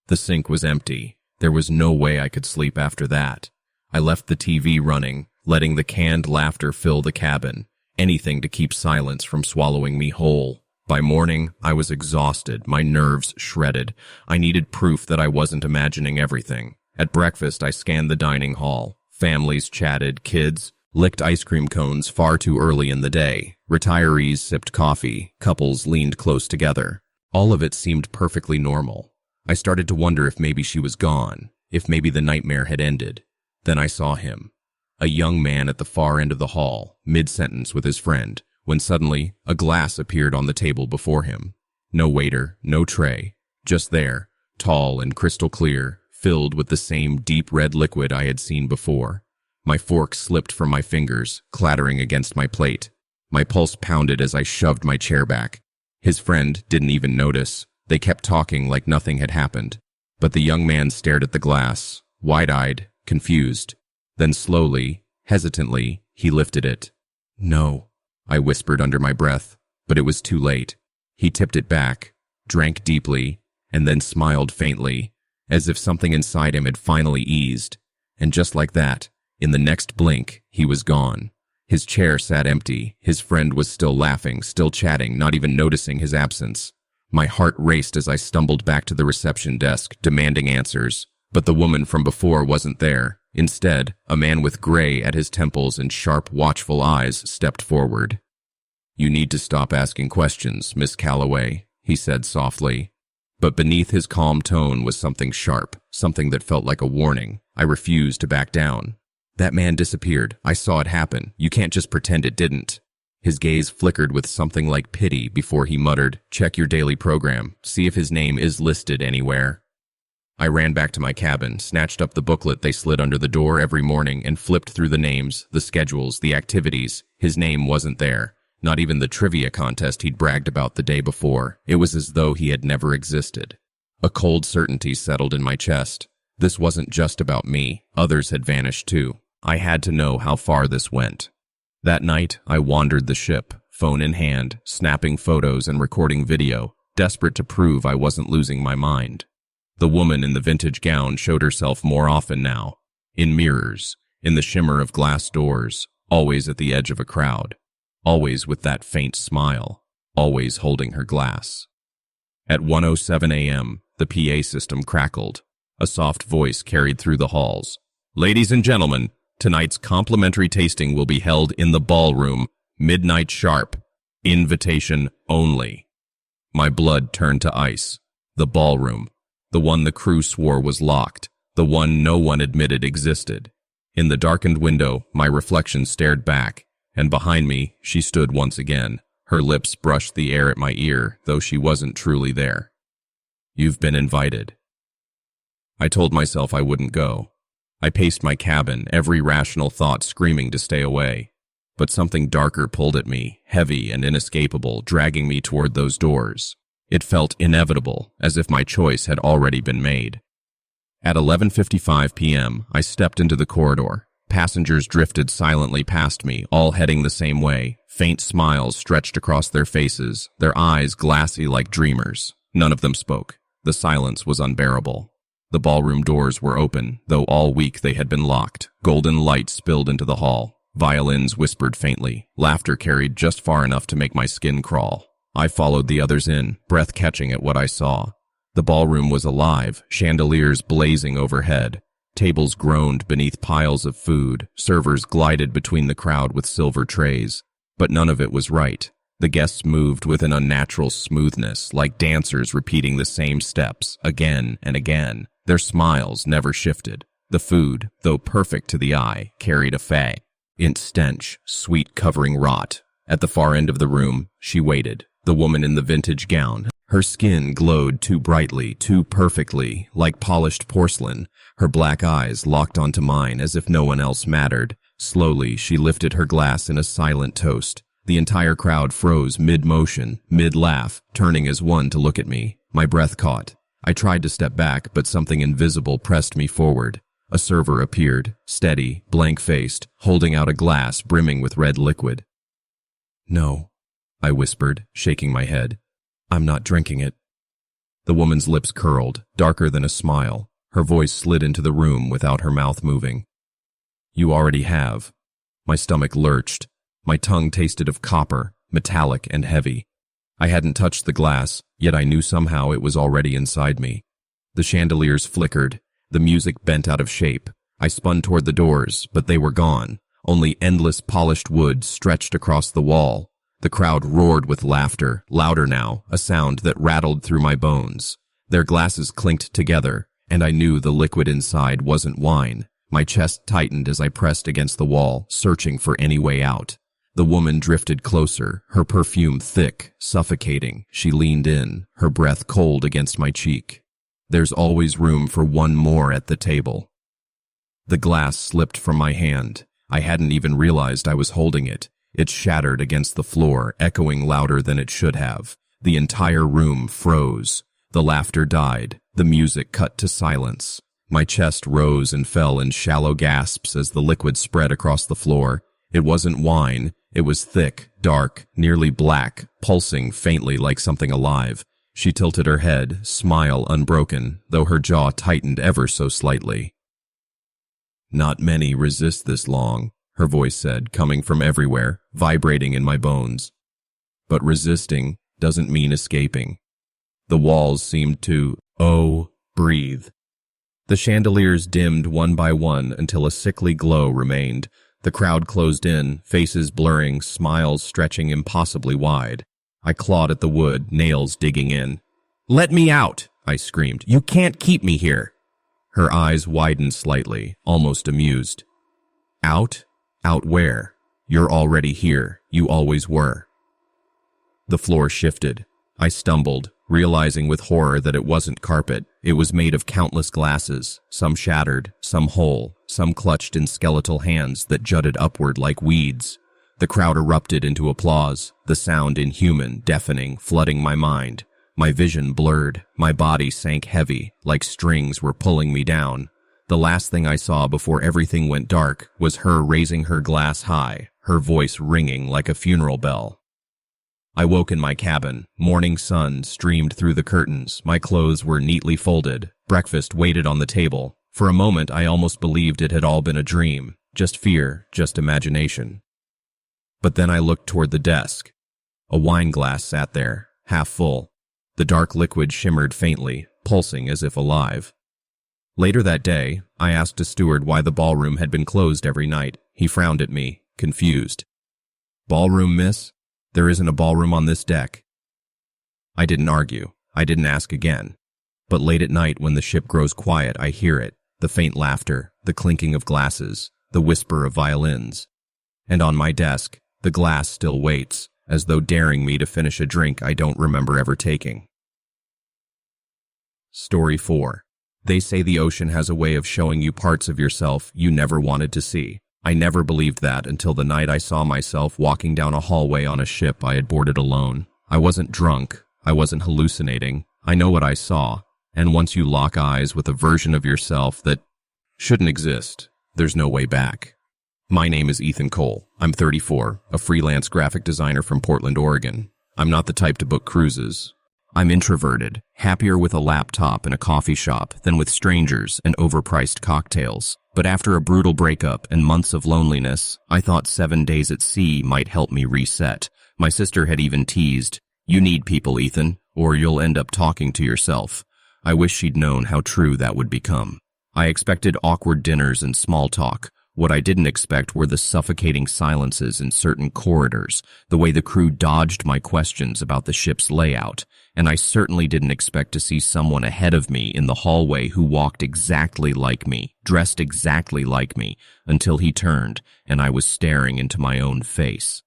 A: The sink was empty. There was no way I could sleep after that. I left the TV running, letting the canned laughter fill the cabin, anything to keep silence from swallowing me whole. By morning, I was exhausted, my nerves shredded. I needed proof that I wasn't imagining everything. At breakfast, I scanned the dining hall. Families chatted, kids licked ice cream cones far too early in the day. Retirees sipped coffee, couples leaned close together. All of it seemed perfectly normal. I started to wonder if maybe she was gone, if maybe the nightmare had ended. Then I saw him, a young man at the far end of the hall, mid-sentence with his friend, when suddenly a glass appeared on the table before him. No waiter, no tray, just there, tall and crystal clear, filled with the same deep red liquid I had seen before. My fork slipped from my fingers, clattering against my plate. My pulse pounded as I shoved my chair back. His friend didn't even notice. They kept talking like nothing had happened. But the young man stared at the glass, wide-eyed, confused. Then slowly, hesitantly, he lifted it. "No," I whispered under my breath, but it was too late. He tipped it back, drank deeply, and then smiled faintly, as if something inside him had finally eased. And just like that, in the next blink, he was gone. His chair sat empty. His friend was still laughing, still chatting, not even noticing his absence. My heart raced as I stumbled back to the reception desk, demanding answers. But the woman from before wasn't there. Instead, a man with gray at his temples and sharp, watchful eyes stepped forward. "You need to stop asking questions, Miss Calloway," he said softly. But beneath his calm tone was something sharp, something that felt like a warning. I refused to back down. "That man disappeared. I saw it happen. You can't just pretend it didn't." His gaze flickered with something like pity before he muttered, "Check your daily program. See if his name is listed anywhere." I ran back to my cabin, snatched up the booklet they slid under the door every morning, and flipped through the names, the schedules, the activities. His name wasn't there. Not even the trivia contest he'd bragged about the day before. It was as though he had never existed. A cold certainty settled in my chest. This wasn't just about me. Others had vanished too. I had to know how far this went. That night, I wandered the ship, phone in hand, snapping photos and recording video, desperate to prove I wasn't losing my mind. The woman in the vintage gown showed herself more often now, in mirrors, in the shimmer of glass doors, always at the edge of a crowd, always with that faint smile, always holding her glass. At 1:07 a.m., the PA system crackled. A soft voice carried through the halls. "Ladies and gentlemen, tonight's complimentary tasting will be held in the ballroom, midnight sharp. Invitation only." My blood turned to ice. The ballroom. The one the crew swore was locked. The one no one admitted existed. In the darkened window, my reflection stared back, and behind me, she stood once again. Her lips brushed the air at my ear, though she wasn't truly there. "You've been invited." I told myself I wouldn't go. I paced my cabin, every rational thought screaming to stay away. But something darker pulled at me, heavy and inescapable, dragging me toward those doors. It felt inevitable, as if my choice had already been made. At 11:55 p.m., I stepped into the corridor. Passengers drifted silently past me, all heading the same way. Faint smiles stretched across their faces, their eyes glassy like dreamers. None of them spoke. The silence was unbearable. The ballroom doors were open, though all week they had been locked. Golden light spilled into the hall. Violins whispered faintly. Laughter carried just far enough to make my skin crawl. I followed the others in, breath catching at what I saw. The ballroom was alive, chandeliers blazing overhead. Tables groaned beneath piles of food. Servers glided between the crowd with silver trays. But none of it was right. The guests moved with an unnatural smoothness, like dancers repeating the same steps again and again. Their smiles never shifted. The food, though perfect to the eye, carried a faint stench, sweet covering rot. At the far end of the room, she waited. The woman in the vintage gown, Her skin glowed too brightly, too perfectly, like polished porcelain. Her black eyes locked onto mine as if no one else mattered. Slowly, she lifted her glass in a silent toast. The entire crowd froze mid-motion, mid-laugh, turning as one to look at me. My breath caught. I tried to step back, but something invisible pressed me forward. A server appeared, steady, blank-faced, holding out a glass brimming with red liquid. "No," I whispered, shaking my head. "I'm not drinking it." The woman's lips curled, darker than a smile. Her voice slid into the room without her mouth moving. "You already have." My stomach lurched. My tongue tasted of copper, metallic and heavy. I hadn't touched the glass, yet I knew somehow it was already inside me. The chandeliers flickered. The music bent out of shape. I spun toward the doors, but they were gone. Only endless polished wood stretched across the wall. The crowd roared with laughter, louder now, a sound that rattled through my bones. Their glasses clinked together, and I knew the liquid inside wasn't wine. My chest tightened as I pressed against the wall, searching for any way out. The woman drifted closer, her perfume thick, suffocating. She leaned in, her breath cold against my cheek. "There's always room for one more at the table." The glass slipped from my hand. I hadn't even realized I was holding it. It shattered against the floor, echoing louder than it should have. The entire room froze. The laughter died. The music cut to silence. My chest rose and fell in shallow gasps as the liquid spread across the floor. It wasn't wine. It was thick, dark, nearly black, pulsing faintly like something alive. She tilted her head, smile unbroken, though her jaw tightened ever so slightly. "Not many resist this long," her voice said, coming from everywhere, vibrating in my bones. "But resisting doesn't mean escaping." The walls seemed to, breathe. The chandeliers dimmed one by one until a sickly glow remained. The crowd closed in, faces blurring, smiles stretching impossibly wide. I clawed at the wood, nails digging in. "Let me out!" I screamed. "You can't keep me here!" Her eyes widened slightly, almost amused. "Out? Out where? You're already here. You always were." The floor shifted. I stumbled, realizing with horror that it wasn't carpet. It was made of countless glasses, some shattered, some whole, some clutched in skeletal hands that jutted upward like weeds. The crowd erupted into applause, the sound inhuman, deafening, flooding my mind. My vision blurred, my body sank heavy, like strings were pulling me down. The last thing I saw before everything went dark was her raising her glass high, her voice ringing like a funeral bell. I woke in my cabin. Morning sun streamed through the curtains. My clothes were neatly folded. Breakfast waited on the table. For a moment, I almost believed it had all been a dream. Just fear, just imagination. But then I looked toward the desk. A wine glass sat there, half full. The dark liquid shimmered faintly, pulsing as if alive. Later that day, I asked a steward why the ballroom had been closed every night. He frowned at me, confused. "Ballroom, miss? There isn't a ballroom on this deck." I didn't argue. I didn't ask again. But late at night when the ship grows quiet, I hear it, the faint laughter, the clinking of glasses, the whisper of violins. And on my desk, the glass still waits, as though daring me to finish a drink I don't remember ever taking. Story 4. They say the ocean has a way of showing you parts of yourself you never wanted to see. I never believed that until the night I saw myself walking down a hallway on a ship I had boarded alone. I wasn't drunk. I wasn't hallucinating. I know what I saw. And once you lock eyes with a version of yourself that shouldn't exist, there's no way back. My name is Ethan Cole. I'm 34, a freelance graphic designer from Portland, Oregon. I'm not the type to book cruises. I'm introverted, happier with a laptop in a coffee shop than with strangers and overpriced cocktails. But after a brutal breakup and months of loneliness, I thought 7 days at sea might help me reset. My sister had even teased, "You need people, Ethan, or you'll end up talking to yourself." I wish she'd known how true that would become. I expected awkward dinners and small talk. What I didn't expect were the suffocating silences in certain corridors, the way the crew dodged my questions about the ship's layout, and I certainly didn't expect to see someone ahead of me in the hallway who walked exactly like me, dressed exactly like me, until he turned and I was staring into my own face.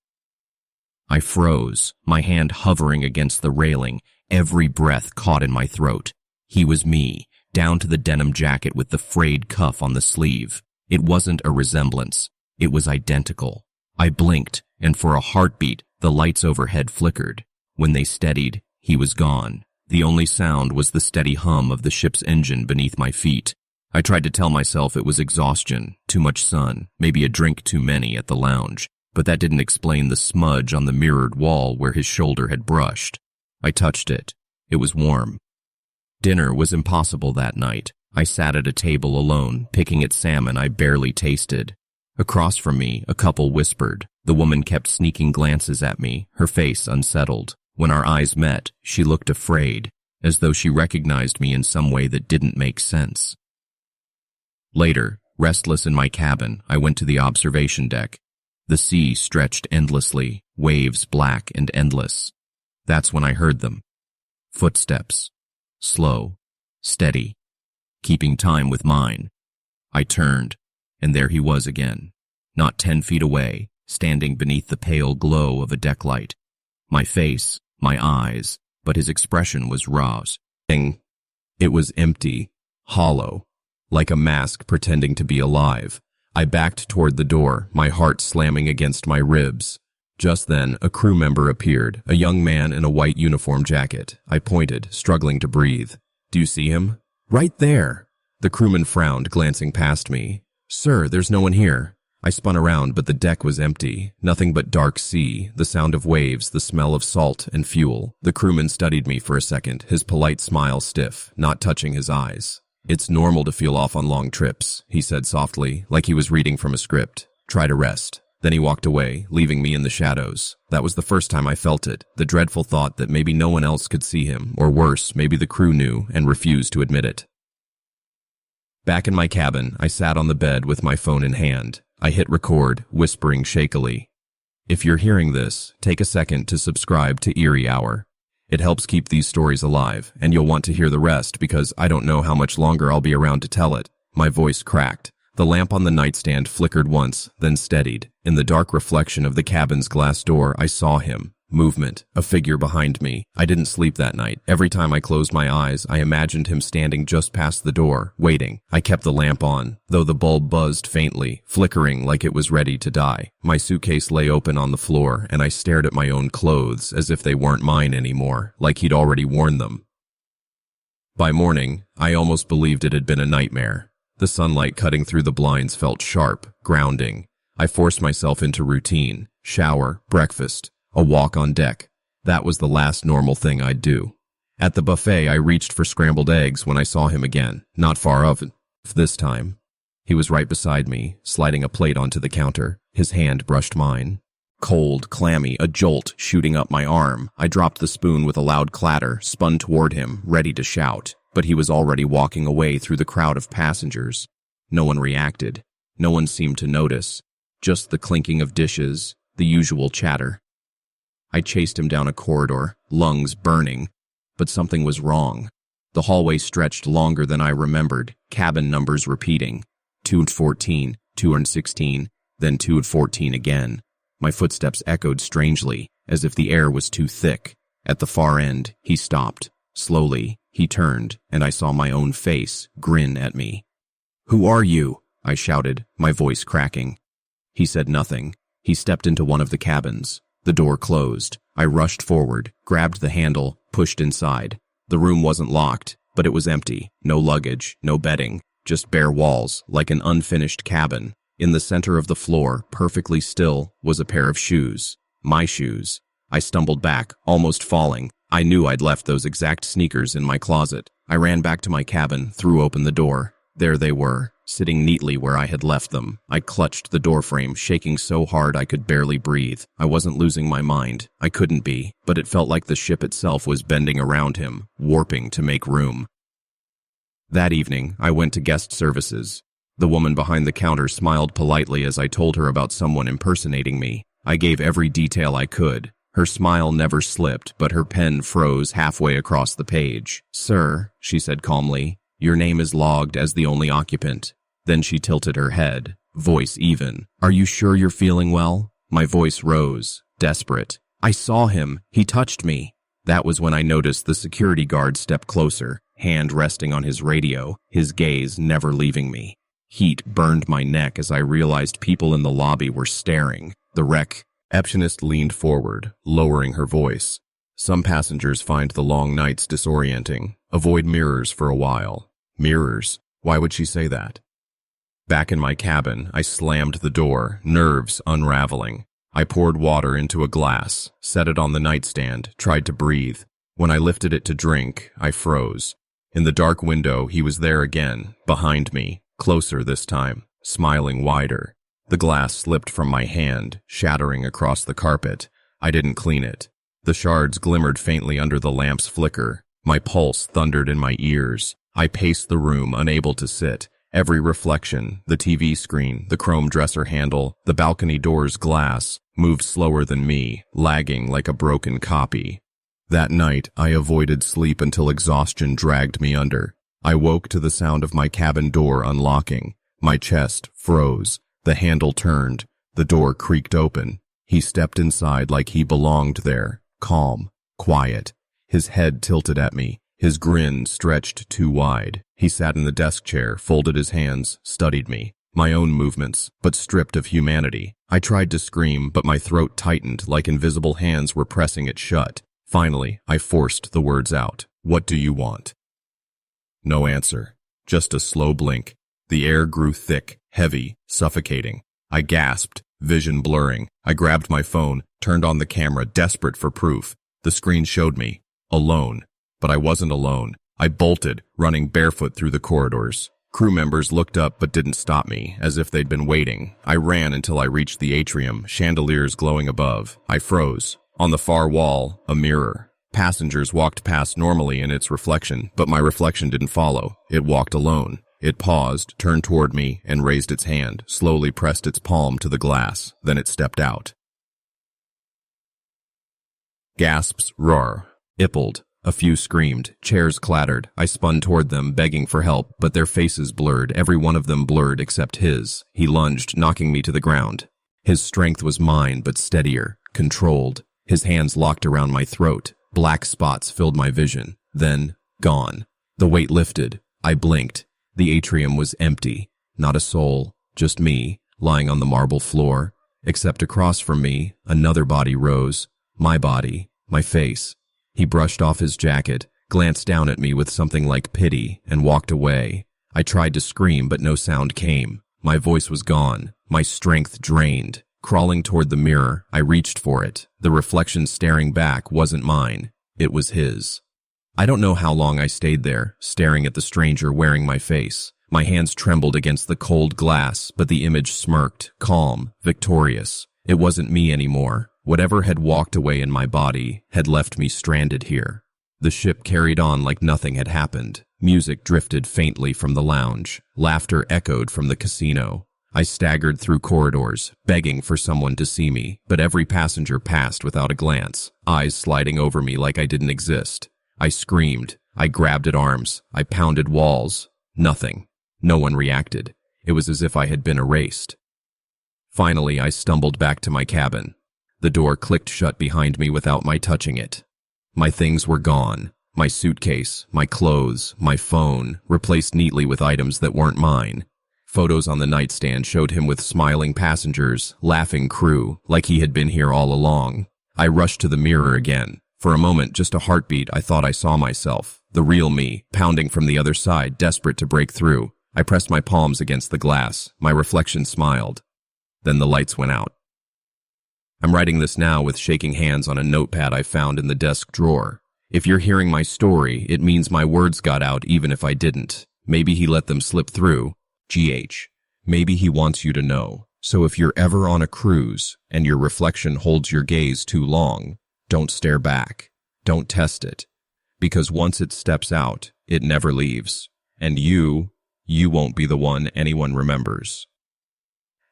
A: I froze, my hand hovering against the railing, every breath caught in my throat. He was me, down to the denim jacket with the frayed cuff on the sleeve. It wasn't a resemblance. It was identical. I blinked, and for a heartbeat, the lights overhead flickered. When they steadied, he was gone. The only sound was the steady hum of the ship's engine beneath my feet. I tried to tell myself it was exhaustion, too much sun, maybe a drink too many at the lounge, but that didn't explain the smudge on the mirrored wall where his shoulder had brushed. I touched it. It was warm. Dinner was impossible that night. I sat at a table alone, picking at salmon I barely tasted. Across from me, a couple whispered. The woman kept sneaking glances at me, her face unsettled. When our eyes met, she looked afraid, as though she recognized me in some way that didn't make sense. Later, restless in my cabin, I went to the observation deck. The sea stretched endlessly, waves black and endless. That's when I heard them. Footsteps. Slow, steady, keeping time with mine. I turned, and there he was again, not 10 feet away, standing beneath the pale glow of a deck light. My face, my eyes, but his expression was raw. It was empty, hollow, like a mask pretending to be alive. I backed toward the door, my heart slamming against my ribs. Just then, a crew member appeared, a young man in a white uniform jacket. I pointed, struggling to breathe. "Do you see him?" "Right there." The crewman frowned, glancing past me. "Sir, there's no one here." I spun around, but the deck was empty. Nothing but dark sea, the sound of waves, the smell of salt and fuel. The crewman studied me for a second, his polite smile stiff, not touching his eyes. "It's normal to feel off on long trips," he said softly, like he was reading from a script. "Try to rest." Then he walked away, leaving me in the shadows. That was the first time I felt it, the dreadful thought that maybe no one else could see him, or worse, maybe the crew knew and refused to admit it. Back in my cabin, I sat on the bed with my phone in hand. I hit record, whispering shakily. If you're hearing this, take a second to subscribe to Eerie Hour. It helps keep these stories alive, and you'll want to hear the rest because I don't know how much longer I'll be around to tell it. My voice cracked. The lamp on the nightstand flickered once, then steadied. In the dark reflection of the cabin's glass door, I saw him. Movement, a figure behind me. I didn't sleep that night. Every time I closed my eyes, I imagined him standing just past the door, waiting. I kept the lamp on, though the bulb buzzed faintly, flickering like it was ready to die. My suitcase lay open on the floor, and I stared at my own clothes as if they weren't mine anymore, like he'd already worn them. By morning, I almost believed it had been a nightmare. The sunlight cutting through the blinds felt sharp, grounding. I forced myself into routine. Shower, breakfast, a walk on deck. That was the last normal thing I'd do. At the buffet, I reached for scrambled eggs when I saw him again, not far off this time. He was right beside me, sliding a plate onto the counter. His hand brushed mine. Cold, clammy, a jolt shooting up my arm. I dropped the spoon with a loud clatter, spun toward him, ready to shout. But he was already walking away through the crowd of passengers. No one reacted. No one seemed to notice. Just the clinking of dishes, the usual chatter. I chased him down a corridor, lungs burning, but something was wrong. The hallway stretched longer than I remembered, cabin numbers repeating. 214, 216, then 214 again. My footsteps echoed strangely, as if the air was too thick. At the far end, he stopped. Slowly, he turned, and I saw my own face grin at me. "Who are you?" I shouted, my voice cracking. He said nothing. He stepped into one of the cabins. The door closed. I rushed forward, grabbed the handle, pushed inside. The room wasn't locked, but it was empty. No luggage, no bedding, just bare walls, like an unfinished cabin. In the center of the floor, perfectly still, was a pair of shoes. My shoes. I stumbled back, almost falling. I knew I'd left those exact sneakers in my closet. I ran back to my cabin, threw open the door. There they were, sitting neatly where I had left them. I clutched the doorframe, shaking so hard I could barely breathe. I wasn't losing my mind. I couldn't be, but it felt like the ship itself was bending around him, warping to make room. That evening, I went to guest services. The woman behind the counter smiled politely as I told her about someone impersonating me. I gave every detail I could. Her smile never slipped, but her pen froze halfway across the page. "Sir," she said calmly, "your name is logged as the only occupant." Then she tilted her head, voice even. "Are you sure you're feeling well?" My voice rose, desperate. "I saw him. He touched me." That was when I noticed the security guard step closer, hand resting on his radio, his gaze never leaving me. Heat burned my neck as I realized people in the lobby were staring. The receptionist leaned forward, lowering her voice. Some passengers find the long nights disorienting. Avoid mirrors for a while. Mirrors? Why would she say that? Back in my cabin, I slammed the door, nerves unraveling. I poured water into a glass, set it on the nightstand, tried to breathe. When I lifted it to drink, I froze. In the dark window, he was there again, behind me, closer this time, smiling wider. The glass slipped from my hand, shattering across the carpet. I didn't clean it. The shards glimmered faintly under the lamp's flicker. My pulse thundered in my ears. I paced the room, unable to sit. Every reflection, the TV screen, the chrome dresser handle, the balcony door's glass, moved slower than me, lagging like a broken copy. That night, I avoided sleep until exhaustion dragged me under. I woke to the sound of my cabin door unlocking. My chest froze. The handle turned. The door creaked open. He stepped inside like he belonged there, calm, quiet. His head tilted at me, his grin stretched too wide. He sat in the desk chair, folded his hands, studied me. My own movements, but stripped of humanity. I tried to scream, but my throat tightened like invisible hands were pressing it shut. Finally, I forced the words out. What do you want? No answer. Just a slow blink. The air grew thick, heavy, suffocating. I gasped, vision blurring. I grabbed my phone, turned on the camera, desperate for proof. The screen showed me. Alone. But I wasn't alone. I bolted, running barefoot through the corridors. Crew members looked up but didn't stop me, as if they'd been waiting. I ran until I reached the atrium, chandeliers glowing above. I froze. On the far wall, a mirror. Passengers walked past normally in its reflection, but my reflection didn't follow. It walked alone. It paused, turned toward me, and raised its hand, slowly pressed its palm to the glass. Then it stepped out. Gasps, roar, ippled. A few screamed. Chairs clattered. I spun toward them, begging for help, but their faces blurred, every one of them blurred except his. He lunged, knocking me to the ground. His strength was mine, but steadier, controlled. His hands locked around my throat. Black spots filled my vision. Then, gone. The weight lifted. I blinked. The atrium was empty. Not a soul. Just me, lying on the marble floor. Except across from me, another body rose. My body. My face. He brushed off his jacket, glanced down at me with something like pity, and walked away. I tried to scream, but no sound came. My voice was gone. My strength drained. Crawling toward the mirror, I reached for it. The reflection staring back wasn't mine. It was his. I don't know how long I stayed there, staring at the stranger wearing my face. My hands trembled against the cold glass, but the image smirked, calm, victorious. It wasn't me anymore. Whatever had walked away in my body had left me stranded here. The ship carried on like nothing had happened. Music drifted faintly from the lounge. Laughter echoed from the casino. I staggered through corridors, begging for someone to see me, but every passenger passed without a glance, eyes sliding over me like I didn't exist. I screamed. I grabbed at arms. I pounded walls. Nothing. No one reacted. It was as if I had been erased. Finally, I stumbled back to my cabin. The door clicked shut behind me without my touching it. My things were gone. My suitcase, my clothes, my phone, replaced neatly with items that weren't mine. Photos on the nightstand showed him with smiling passengers, laughing crew, like he had been here all along. I rushed to the mirror again. For a moment, just a heartbeat, I thought I saw myself, the real me, pounding from the other side, desperate to break through. I pressed my palms against the glass. My reflection smiled. Then the lights went out. I'm writing this now with shaking hands on a notepad I found in the desk drawer. If you're hearing my story, it means my words got out even if I didn't. Maybe he let them slip through. GH. Maybe he wants you to know. So if you're ever on a cruise and your reflection holds your gaze too long, don't stare back. Don't test it. Because once it steps out, it never leaves. And you won't be the one anyone remembers.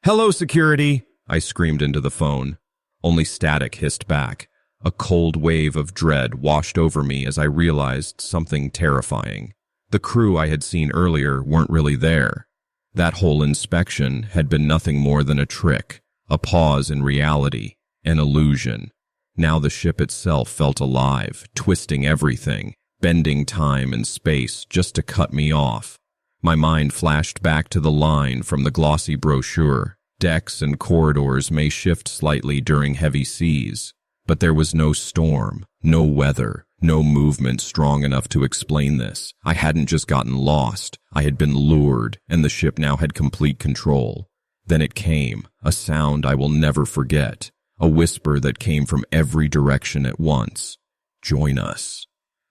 A: Hello, security! I screamed into the phone. Only static hissed back. A cold wave of dread washed over me as I realized something terrifying. The crew I had seen earlier weren't really there. That whole inspection had been nothing more than a trick, a pause in reality, an illusion. Now the ship itself felt alive, twisting everything, bending time and space just to cut me off. My mind flashed back to the line from the glossy brochure. Decks and corridors may shift slightly during heavy seas, but there was no storm, no weather, no movement strong enough to explain this. I hadn't just gotten lost, I had been lured, and the ship now had complete control. Then it came, a sound I will never forget, a whisper that came from every direction at once. "Join us."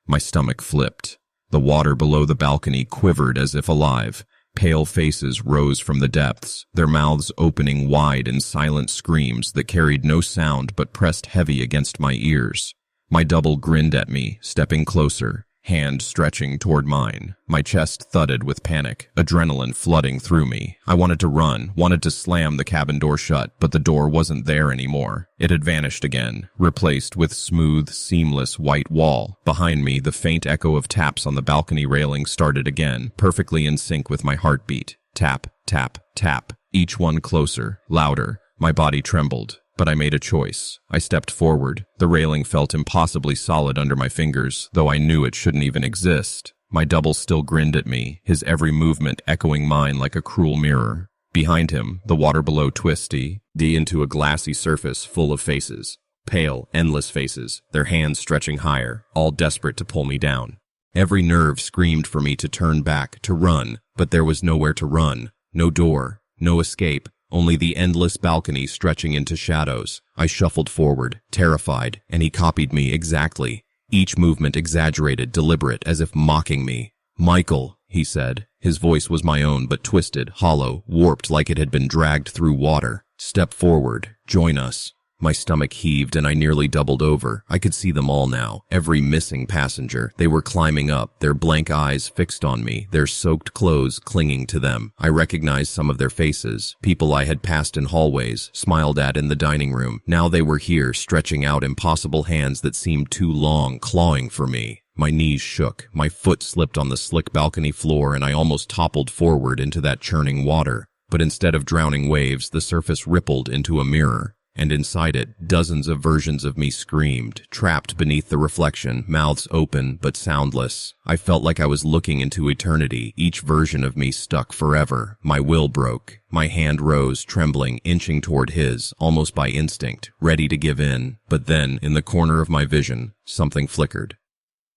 A: My stomach flipped. The water below the balcony quivered as if alive. Pale faces rose from the depths, their mouths opening wide in silent screams that carried no sound but pressed heavy against my ears. My double grinned at me, stepping closer, hand stretching toward mine. My chest thudded with panic, adrenaline flooding through me. I wanted to run, wanted to slam the cabin door shut, but the door wasn't there anymore. It had vanished again, replaced with smooth, seamless white wall. Behind me, the faint echo of taps on the balcony railing started again, perfectly in sync with my heartbeat. Tap, tap, tap, each one closer, louder. My body trembled. But I made a choice. I stepped forward. The railing felt impossibly solid under my fingers, though I knew it shouldn't even exist. My double still grinned at me, his every movement echoing mine like a cruel mirror. Behind him, the water below twisted into a glassy surface full of faces. Pale, endless faces, their hands stretching higher, all desperate to pull me down. Every nerve screamed for me to turn back, to run, but there was nowhere to run. No door, no escape. Only the endless balcony stretching into shadows. I shuffled forward, terrified, and he copied me exactly. Each movement exaggerated, deliberate, as if mocking me. "Michael," he said. His voice was my own, but twisted, hollow, warped like it had been dragged through water. "Step forward. Join us." My stomach heaved and I nearly doubled over. I could see them all now, every missing passenger. They were climbing up, their blank eyes fixed on me, their soaked clothes clinging to them. I recognized some of their faces, people I had passed in hallways, smiled at in the dining room. Now they were here, stretching out impossible hands that seemed too long, clawing for me. My knees shook, my foot slipped on the slick balcony floor, and I almost toppled forward into that churning water. But instead of drowning waves, the surface rippled into a mirror. And inside it, dozens of versions of me screamed, trapped beneath the reflection, mouths open but soundless. I felt like I was looking into eternity, each version of me stuck forever. My will broke. My hand rose, trembling, inching toward his, almost by instinct, ready to give in. But then, in the corner of my vision, something flickered.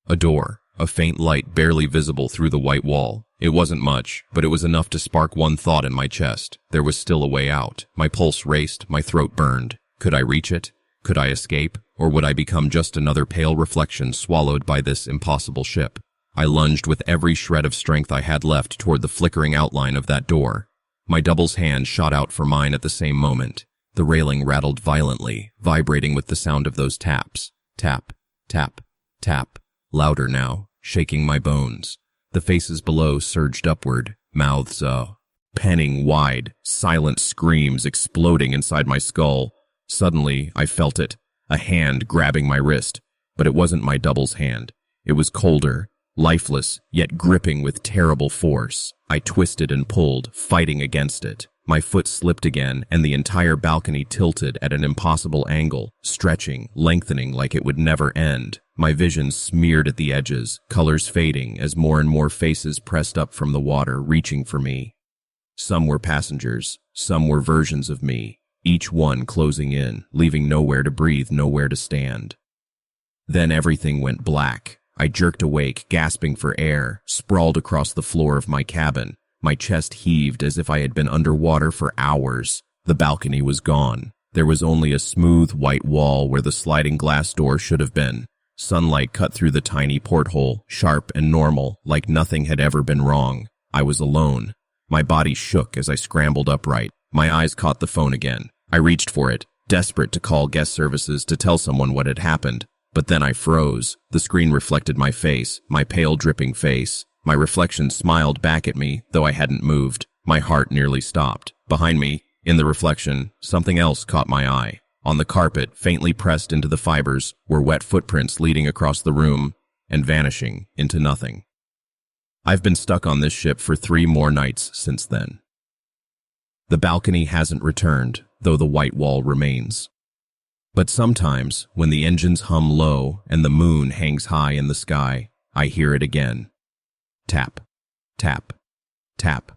A: A door. A faint light barely visible through the white wall. It wasn't much, but it was enough to spark one thought in my chest. There was still a way out. My pulse raced, my throat burned. Could I reach it? Could I escape? Or would I become just another pale reflection swallowed by this impossible ship? I lunged with every shred of strength I had left toward the flickering outline of that door. My double's hand shot out for mine at the same moment. The railing rattled violently, vibrating with the sound of those taps. Tap, tap, tap. Louder now, shaking my bones. The faces below surged upward, mouths penning wide, silent screams exploding inside my skull. Suddenly, I felt it, a hand grabbing my wrist. But it wasn't my double's hand. It was colder, lifeless, yet gripping with terrible force. I twisted and pulled, fighting against it. My foot slipped again, and the entire balcony tilted at an impossible angle, stretching, lengthening like it would never end. My vision smeared at the edges, colors fading as more and more faces pressed up from the water, reaching for me. Some were passengers, some were versions of me, each one closing in, leaving nowhere to breathe, nowhere to stand. Then everything went black. I jerked awake, gasping for air, sprawled across the floor of my cabin. My chest heaved as if I had been underwater for hours. The balcony was gone. There was only a smooth white wall where the sliding glass door should have been. Sunlight cut through the tiny porthole, sharp and normal, like nothing had ever been wrong. I was alone. My body shook as I scrambled upright. My eyes caught the phone again. I reached for it, desperate to call guest services to tell someone what had happened. But then I froze. The screen reflected my face, my pale, dripping face. My reflection smiled back at me, though I hadn't moved. My heart nearly stopped. Behind me, in the reflection, something else caught my eye. On the carpet, faintly pressed into the fibers, were wet footprints leading across the room and vanishing into nothing. I've been stuck on this ship for 3 more nights since then. The balcony hasn't returned, though the white wall remains. But sometimes, when the engines hum low and the moon hangs high in the sky, I hear it again. Tap, tap, tap.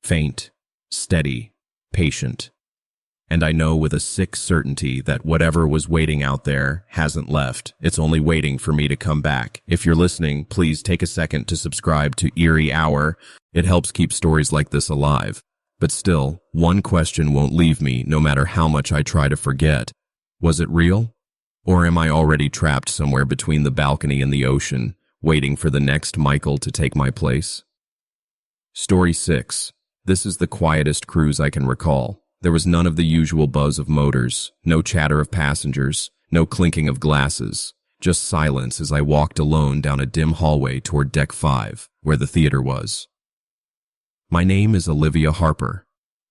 A: Faint, steady, patient. And I know with a sick certainty that whatever was waiting out there hasn't left. It's only waiting for me to come back. If you're listening, please take a second to subscribe to Eerie Hour. It helps keep stories like this alive. But still, one question won't leave me no matter how much I try to forget. Was it real? Or am I already trapped somewhere between the balcony and the ocean, waiting for the next Michael to take my place? Story 6. This is the quietest cruise I can recall. There was none of the usual buzz of motors, no chatter of passengers, no clinking of glasses, just silence as I walked alone down a dim hallway toward Deck 5, where the theater was. My name is Olivia Harper.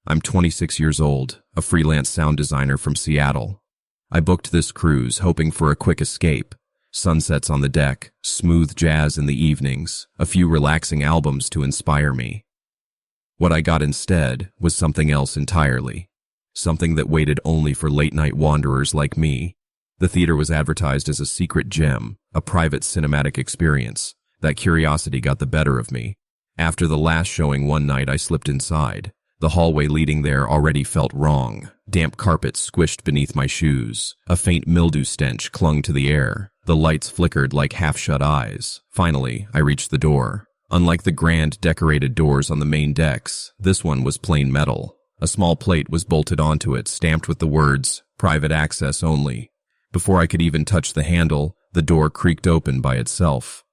A: I'm 26 years old, a freelance sound designer from Seattle. I booked this cruise hoping for a quick escape. Sunsets on the deck, smooth jazz in the evenings, a few relaxing albums to inspire me. What I got instead was something else entirely. Something that waited only for late-night wanderers like me. The theater was advertised as a secret gem, a private cinematic experience. That curiosity got the better of me. After the last showing one night, I slipped inside. The hallway leading there already felt wrong. Damp carpet squished beneath my shoes. A faint mildew stench clung to the air. The lights flickered like half-shut eyes. Finally, I reached the door. Unlike the grand, decorated doors on the main decks, this one was plain metal. A small plate was bolted onto it, stamped with the words, "Private access only." Before I could even touch the handle, the door creaked open by itself.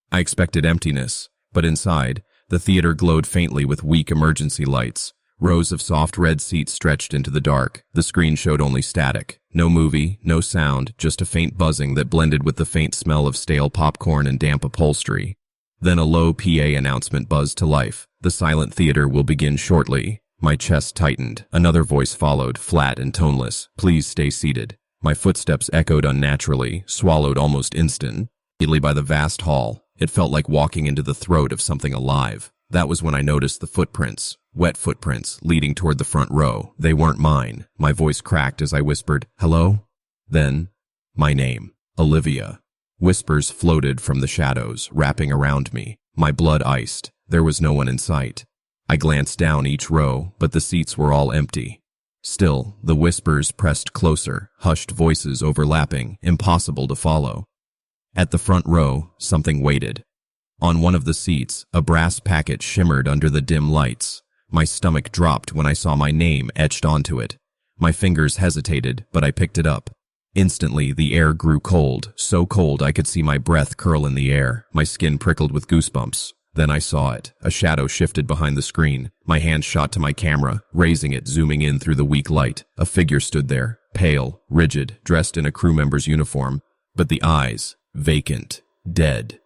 A: I expected emptiness, but inside, the theater glowed faintly with weak emergency lights. Rows of soft red seats stretched into the dark. The screen showed only static. No movie, no sound, just a faint buzzing that blended with the faint smell of stale popcorn and damp upholstery. Then a low PA announcement buzzed to life. "The silent theater will begin shortly." My chest tightened. Another voice followed, flat and toneless. "Please stay seated." My footsteps echoed unnaturally, swallowed almost instantly by the vast hall. It felt like walking into the throat of something alive. That was when I noticed the footprints, wet footprints, leading toward the front row. They weren't mine. My voice cracked as I whispered, "Hello?" Then, my name, Olivia. Whispers floated from the shadows, wrapping around me. My blood iced. There was no one in sight. I glanced down each row, but the seats were all empty. Still, the whispers pressed closer, hushed voices overlapping, impossible to follow. At the front row, something waited. On one of the seats, a brass packet shimmered under the dim lights. My stomach dropped when I saw my name etched onto it. My fingers hesitated, but I picked it up. Instantly, the air grew cold, so cold I could see my breath curl in the air. My skin prickled with goosebumps. Then I saw it. A shadow shifted behind the screen. My hand shot to my camera, raising it, zooming in through the weak light. A figure stood there, pale, rigid, dressed in a crew member's uniform. But the eyes, vacant, dead.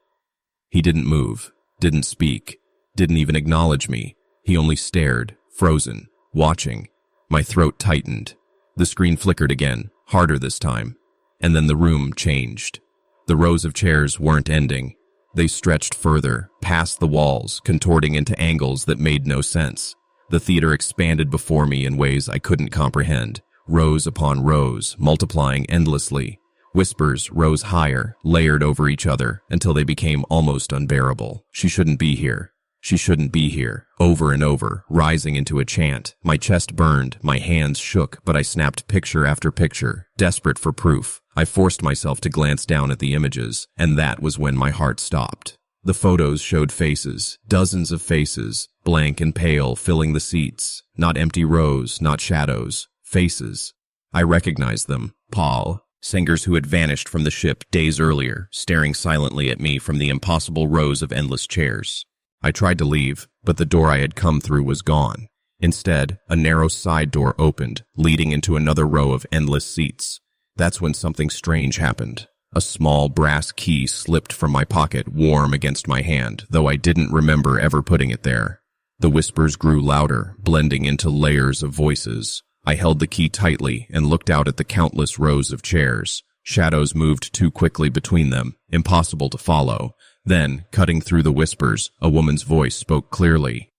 A: He didn't move, didn't speak, didn't even acknowledge me. He only stared, frozen, watching. My throat tightened. The screen flickered again, harder this time. And then the room changed. The rows of chairs weren't ending. They stretched further, past the walls, contorting into angles that made no sense. The theater expanded before me in ways I couldn't comprehend, rows upon rows, multiplying endlessly. Whispers rose higher, layered over each other, until they became almost unbearable. "She shouldn't be here. She shouldn't be here," over and over, rising into a chant. My chest burned, my hands shook, but I snapped picture after picture, desperate for proof. I forced myself to glance down at the images, and that was when my heart stopped. The photos showed faces, dozens of faces, blank and pale, filling the seats. Not empty rows, not shadows, faces. I recognized them. Paul, singers who had vanished from the ship days earlier, staring silently at me from the impossible rows of endless chairs. I tried to leave, but the door I had come through was gone. Instead, a narrow side door opened, leading into another row of endless seats. That's when something strange happened. A small brass key slipped from my pocket, warm against my hand, though I didn't remember ever putting it there. The whispers grew louder, blending into layers of voices. I held the key tightly and looked out at the countless rows of chairs. Shadows moved too quickly between them, impossible to follow. Then, cutting through the whispers, a woman's voice spoke clearly.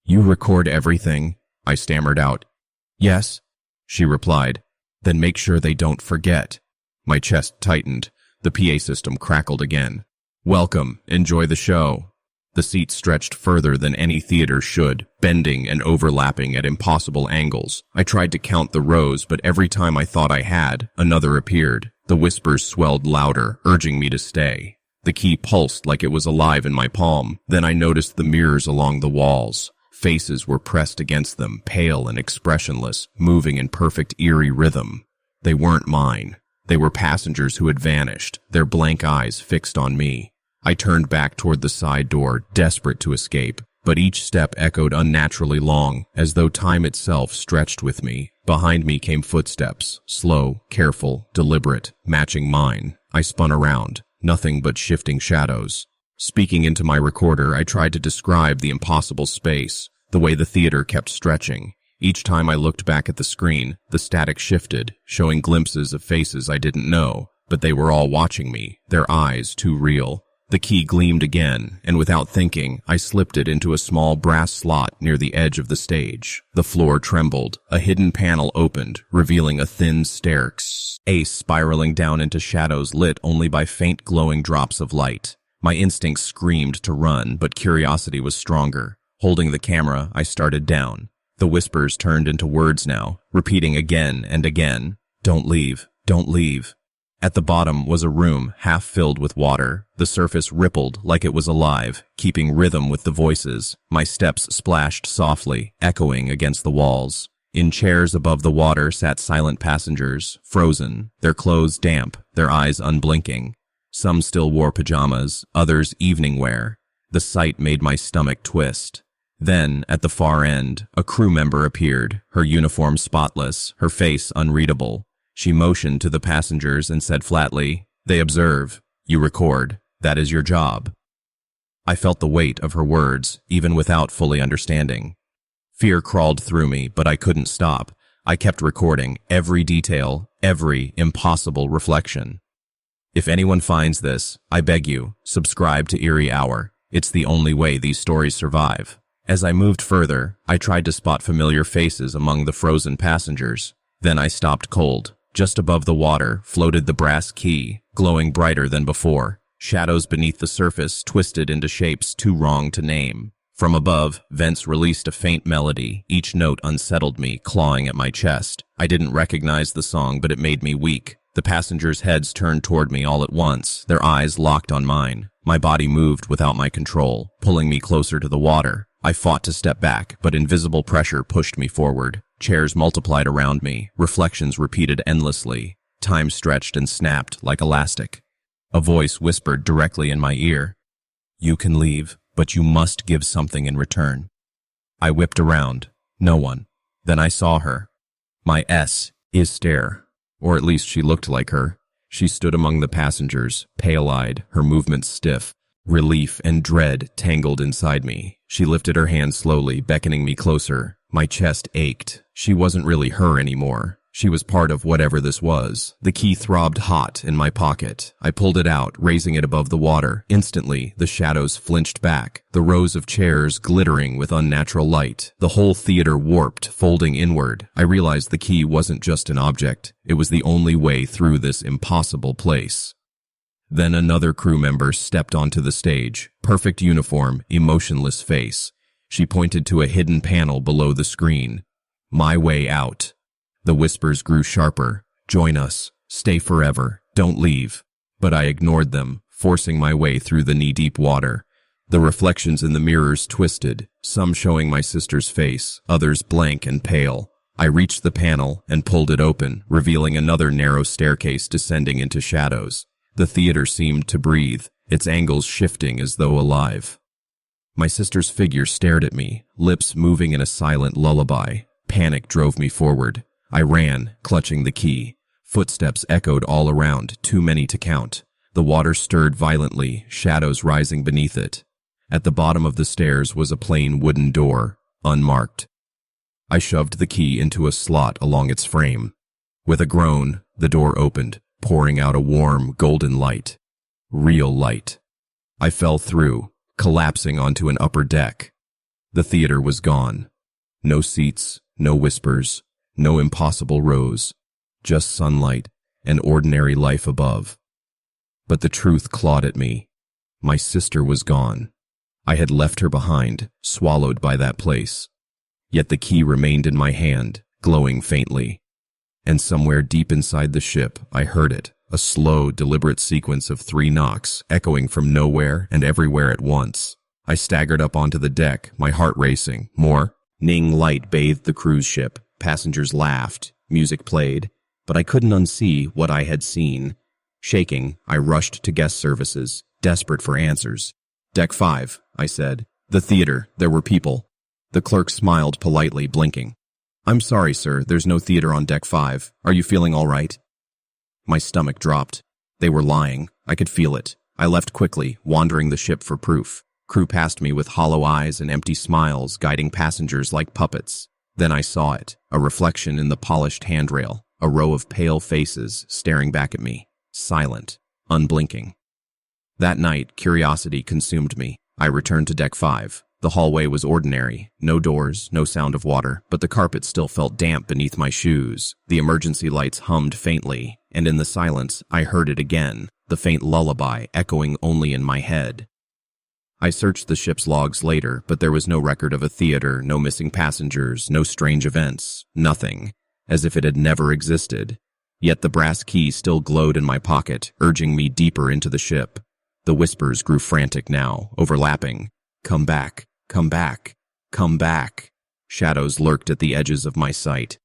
A: "You record everything?" I stammered out. "Yes," she replied. Then make sure they don't forget. My chest tightened. The PA system crackled again. Welcome. Enjoy the show. The seats stretched further than any theater should, bending and overlapping at impossible angles. I tried to count the rows, but every time I thought I had, another appeared. The whispers swelled louder, urging me to stay. The key pulsed like it was alive in my palm. Then I noticed the mirrors along the walls. Faces were pressed against them, pale and expressionless, moving in perfect eerie rhythm. They weren't mine. They were passengers who had vanished, their blank eyes fixed on me. I turned back toward the side door, desperate to escape, but each step echoed unnaturally long, as though time itself stretched with me. Behind me came footsteps, slow, careful, deliberate, matching mine. I spun around, nothing but shifting shadows. Speaking into my recorder, I tried to describe the impossible space, the way the theater kept stretching. Each time I looked back at the screen, the static shifted, showing glimpses of faces I didn't know, but they were all watching me, their eyes too real. The key gleamed again, and without thinking, I slipped it into a small brass slot near the edge of the stage. The floor trembled. A hidden panel opened, revealing a thin staircase spiraling down into shadows lit only by faint glowing drops of light. My instincts screamed to run, but curiosity was stronger. Holding the camera, I started down. The whispers turned into words now, repeating again and again, "Don't leave, don't leave." At the bottom was a room half filled with water. The surface rippled like it was alive, keeping rhythm with the voices. My steps splashed softly, echoing against the walls. In chairs above the water sat silent passengers, frozen, their clothes damp, their eyes unblinking. Some still wore pajamas, others evening wear. The sight made my stomach twist. Then, at the far end, a crew member appeared, her uniform spotless, her face unreadable. She motioned to the passengers and said flatly, "They observe. You record. That is your job." I felt the weight of her words, even without fully understanding. Fear crawled through me, but I couldn't stop. I kept recording every detail, every impossible reflection. If anyone finds this, I beg you, subscribe to Eerie Hour. It's the only way these stories survive. As I moved further, I tried to spot familiar faces among the frozen passengers. Then I stopped cold. Just above the water floated the brass key, glowing brighter than before. Shadows beneath the surface twisted into shapes too wrong to name. From above, vents released a faint melody. Each note unsettled me, clawing at my chest. I didn't recognize the song, but it made me weak. The passengers' heads turned toward me all at once, their eyes locked on mine. My body moved without my control, pulling me closer to the water. I fought to step back, but invisible pressure pushed me forward. Chairs multiplied around me, reflections repeated endlessly. Time stretched and snapped like elastic. A voice whispered directly in my ear, "You can leave, but you must give something in return." I whipped around. No one. Then I saw her. My is stare, or at least she looked like her. She stood among the passengers, pale-eyed, her movements stiff. Relief and dread tangled inside me. She lifted her hand slowly, beckoning me closer. My chest ached. She wasn't really her anymore. She was part of whatever this was. The key throbbed hot in my pocket. I pulled it out, raising it above the water. Instantly, the shadows flinched back, the rows of chairs glittering with unnatural light. The whole theater warped, folding inward. I realized the key wasn't just an object. It was the only way through this impossible place. Then another crew member stepped onto the stage. Perfect uniform, emotionless face. She pointed to a hidden panel below the screen. My way out. The whispers grew sharper. Join us. Stay forever. Don't leave. But I ignored them, forcing my way through the knee-deep water. The reflections in the mirrors twisted, some showing my sister's face, others blank and pale. I reached the panel and pulled it open, revealing another narrow staircase descending into shadows. The theater seemed to breathe, its angles shifting as though alive. My sister's figure stared at me, lips moving in a silent lullaby. Panic drove me forward. I ran, clutching the key. Footsteps echoed all around, too many to count. The water stirred violently, shadows rising beneath it. At the bottom of the stairs was a plain wooden door, unmarked. I shoved the key into a slot along its frame. With a groan, the door opened, pouring out a warm, golden light. Real light. I fell through, collapsing onto an upper deck. The theater was gone. No seats, no whispers, no impossible rows. just sunlight and ordinary life above. But the truth clawed at me. My sister was gone. I had left her behind, swallowed by that place. Yet the key remained in my hand, glowing faintly. And somewhere deep inside the ship, I heard it, a slow, deliberate sequence of 3 knocks, echoing from nowhere and everywhere at once. I staggered up onto the deck, my heart racing. More. Ning light bathed the cruise ship. Passengers laughed. Music played. But I couldn't unsee what I had seen. Shaking, I rushed to guest services, desperate for answers. "Deck 5, I said. "The theater, there were people." The clerk smiled politely, blinking. "I'm sorry, sir, there's no theater on Deck 5. Are you feeling all right?" My stomach dropped. They were lying. I could feel it. I left quickly, wandering the ship for proof. Crew passed me with hollow eyes and empty smiles, guiding passengers like puppets. Then I saw it, a reflection in the polished handrail, a row of pale faces staring back at me, silent, unblinking. That night, curiosity consumed me. I returned to Deck 5. The hallway was ordinary, no doors, no sound of water, but the carpet still felt damp beneath my shoes. The emergency lights hummed faintly, and in the silence, I heard it again, the faint lullaby echoing only in my head. I searched the ship's logs later, but there was no record of a theater, no missing passengers, no strange events, nothing, as if it had never existed. Yet the brass key still glowed in my pocket, urging me deeper into the ship. The whispers grew frantic now, overlapping. "Come back, come back, come back." Shadows lurked at the edges of my sight.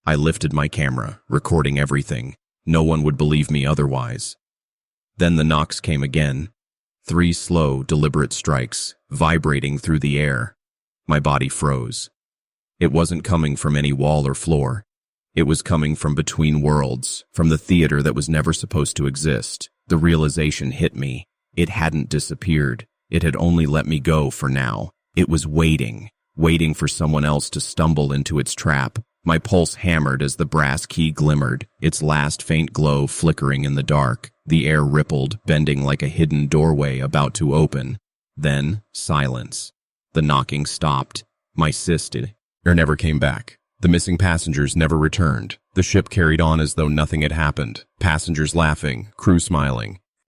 A: I lifted my camera, recording everything. No one would believe me otherwise. Then the knocks came again. 3 slow, deliberate strikes, vibrating through the air. My body froze. It wasn't coming from any wall or floor. It was coming from between worlds, from the theater that was never supposed to exist. The realization hit me. It hadn't disappeared. It had only let me go for now. It was waiting for someone else to stumble into its trap. My pulse hammered as the brass key glimmered, its last faint glow flickering in the dark. The air rippled, bending like a hidden doorway about to open. Then, silence. The knocking stopped. My sister never came back. The missing passengers never returned. The ship carried on as though nothing had happened. Passengers laughing, crew smiling.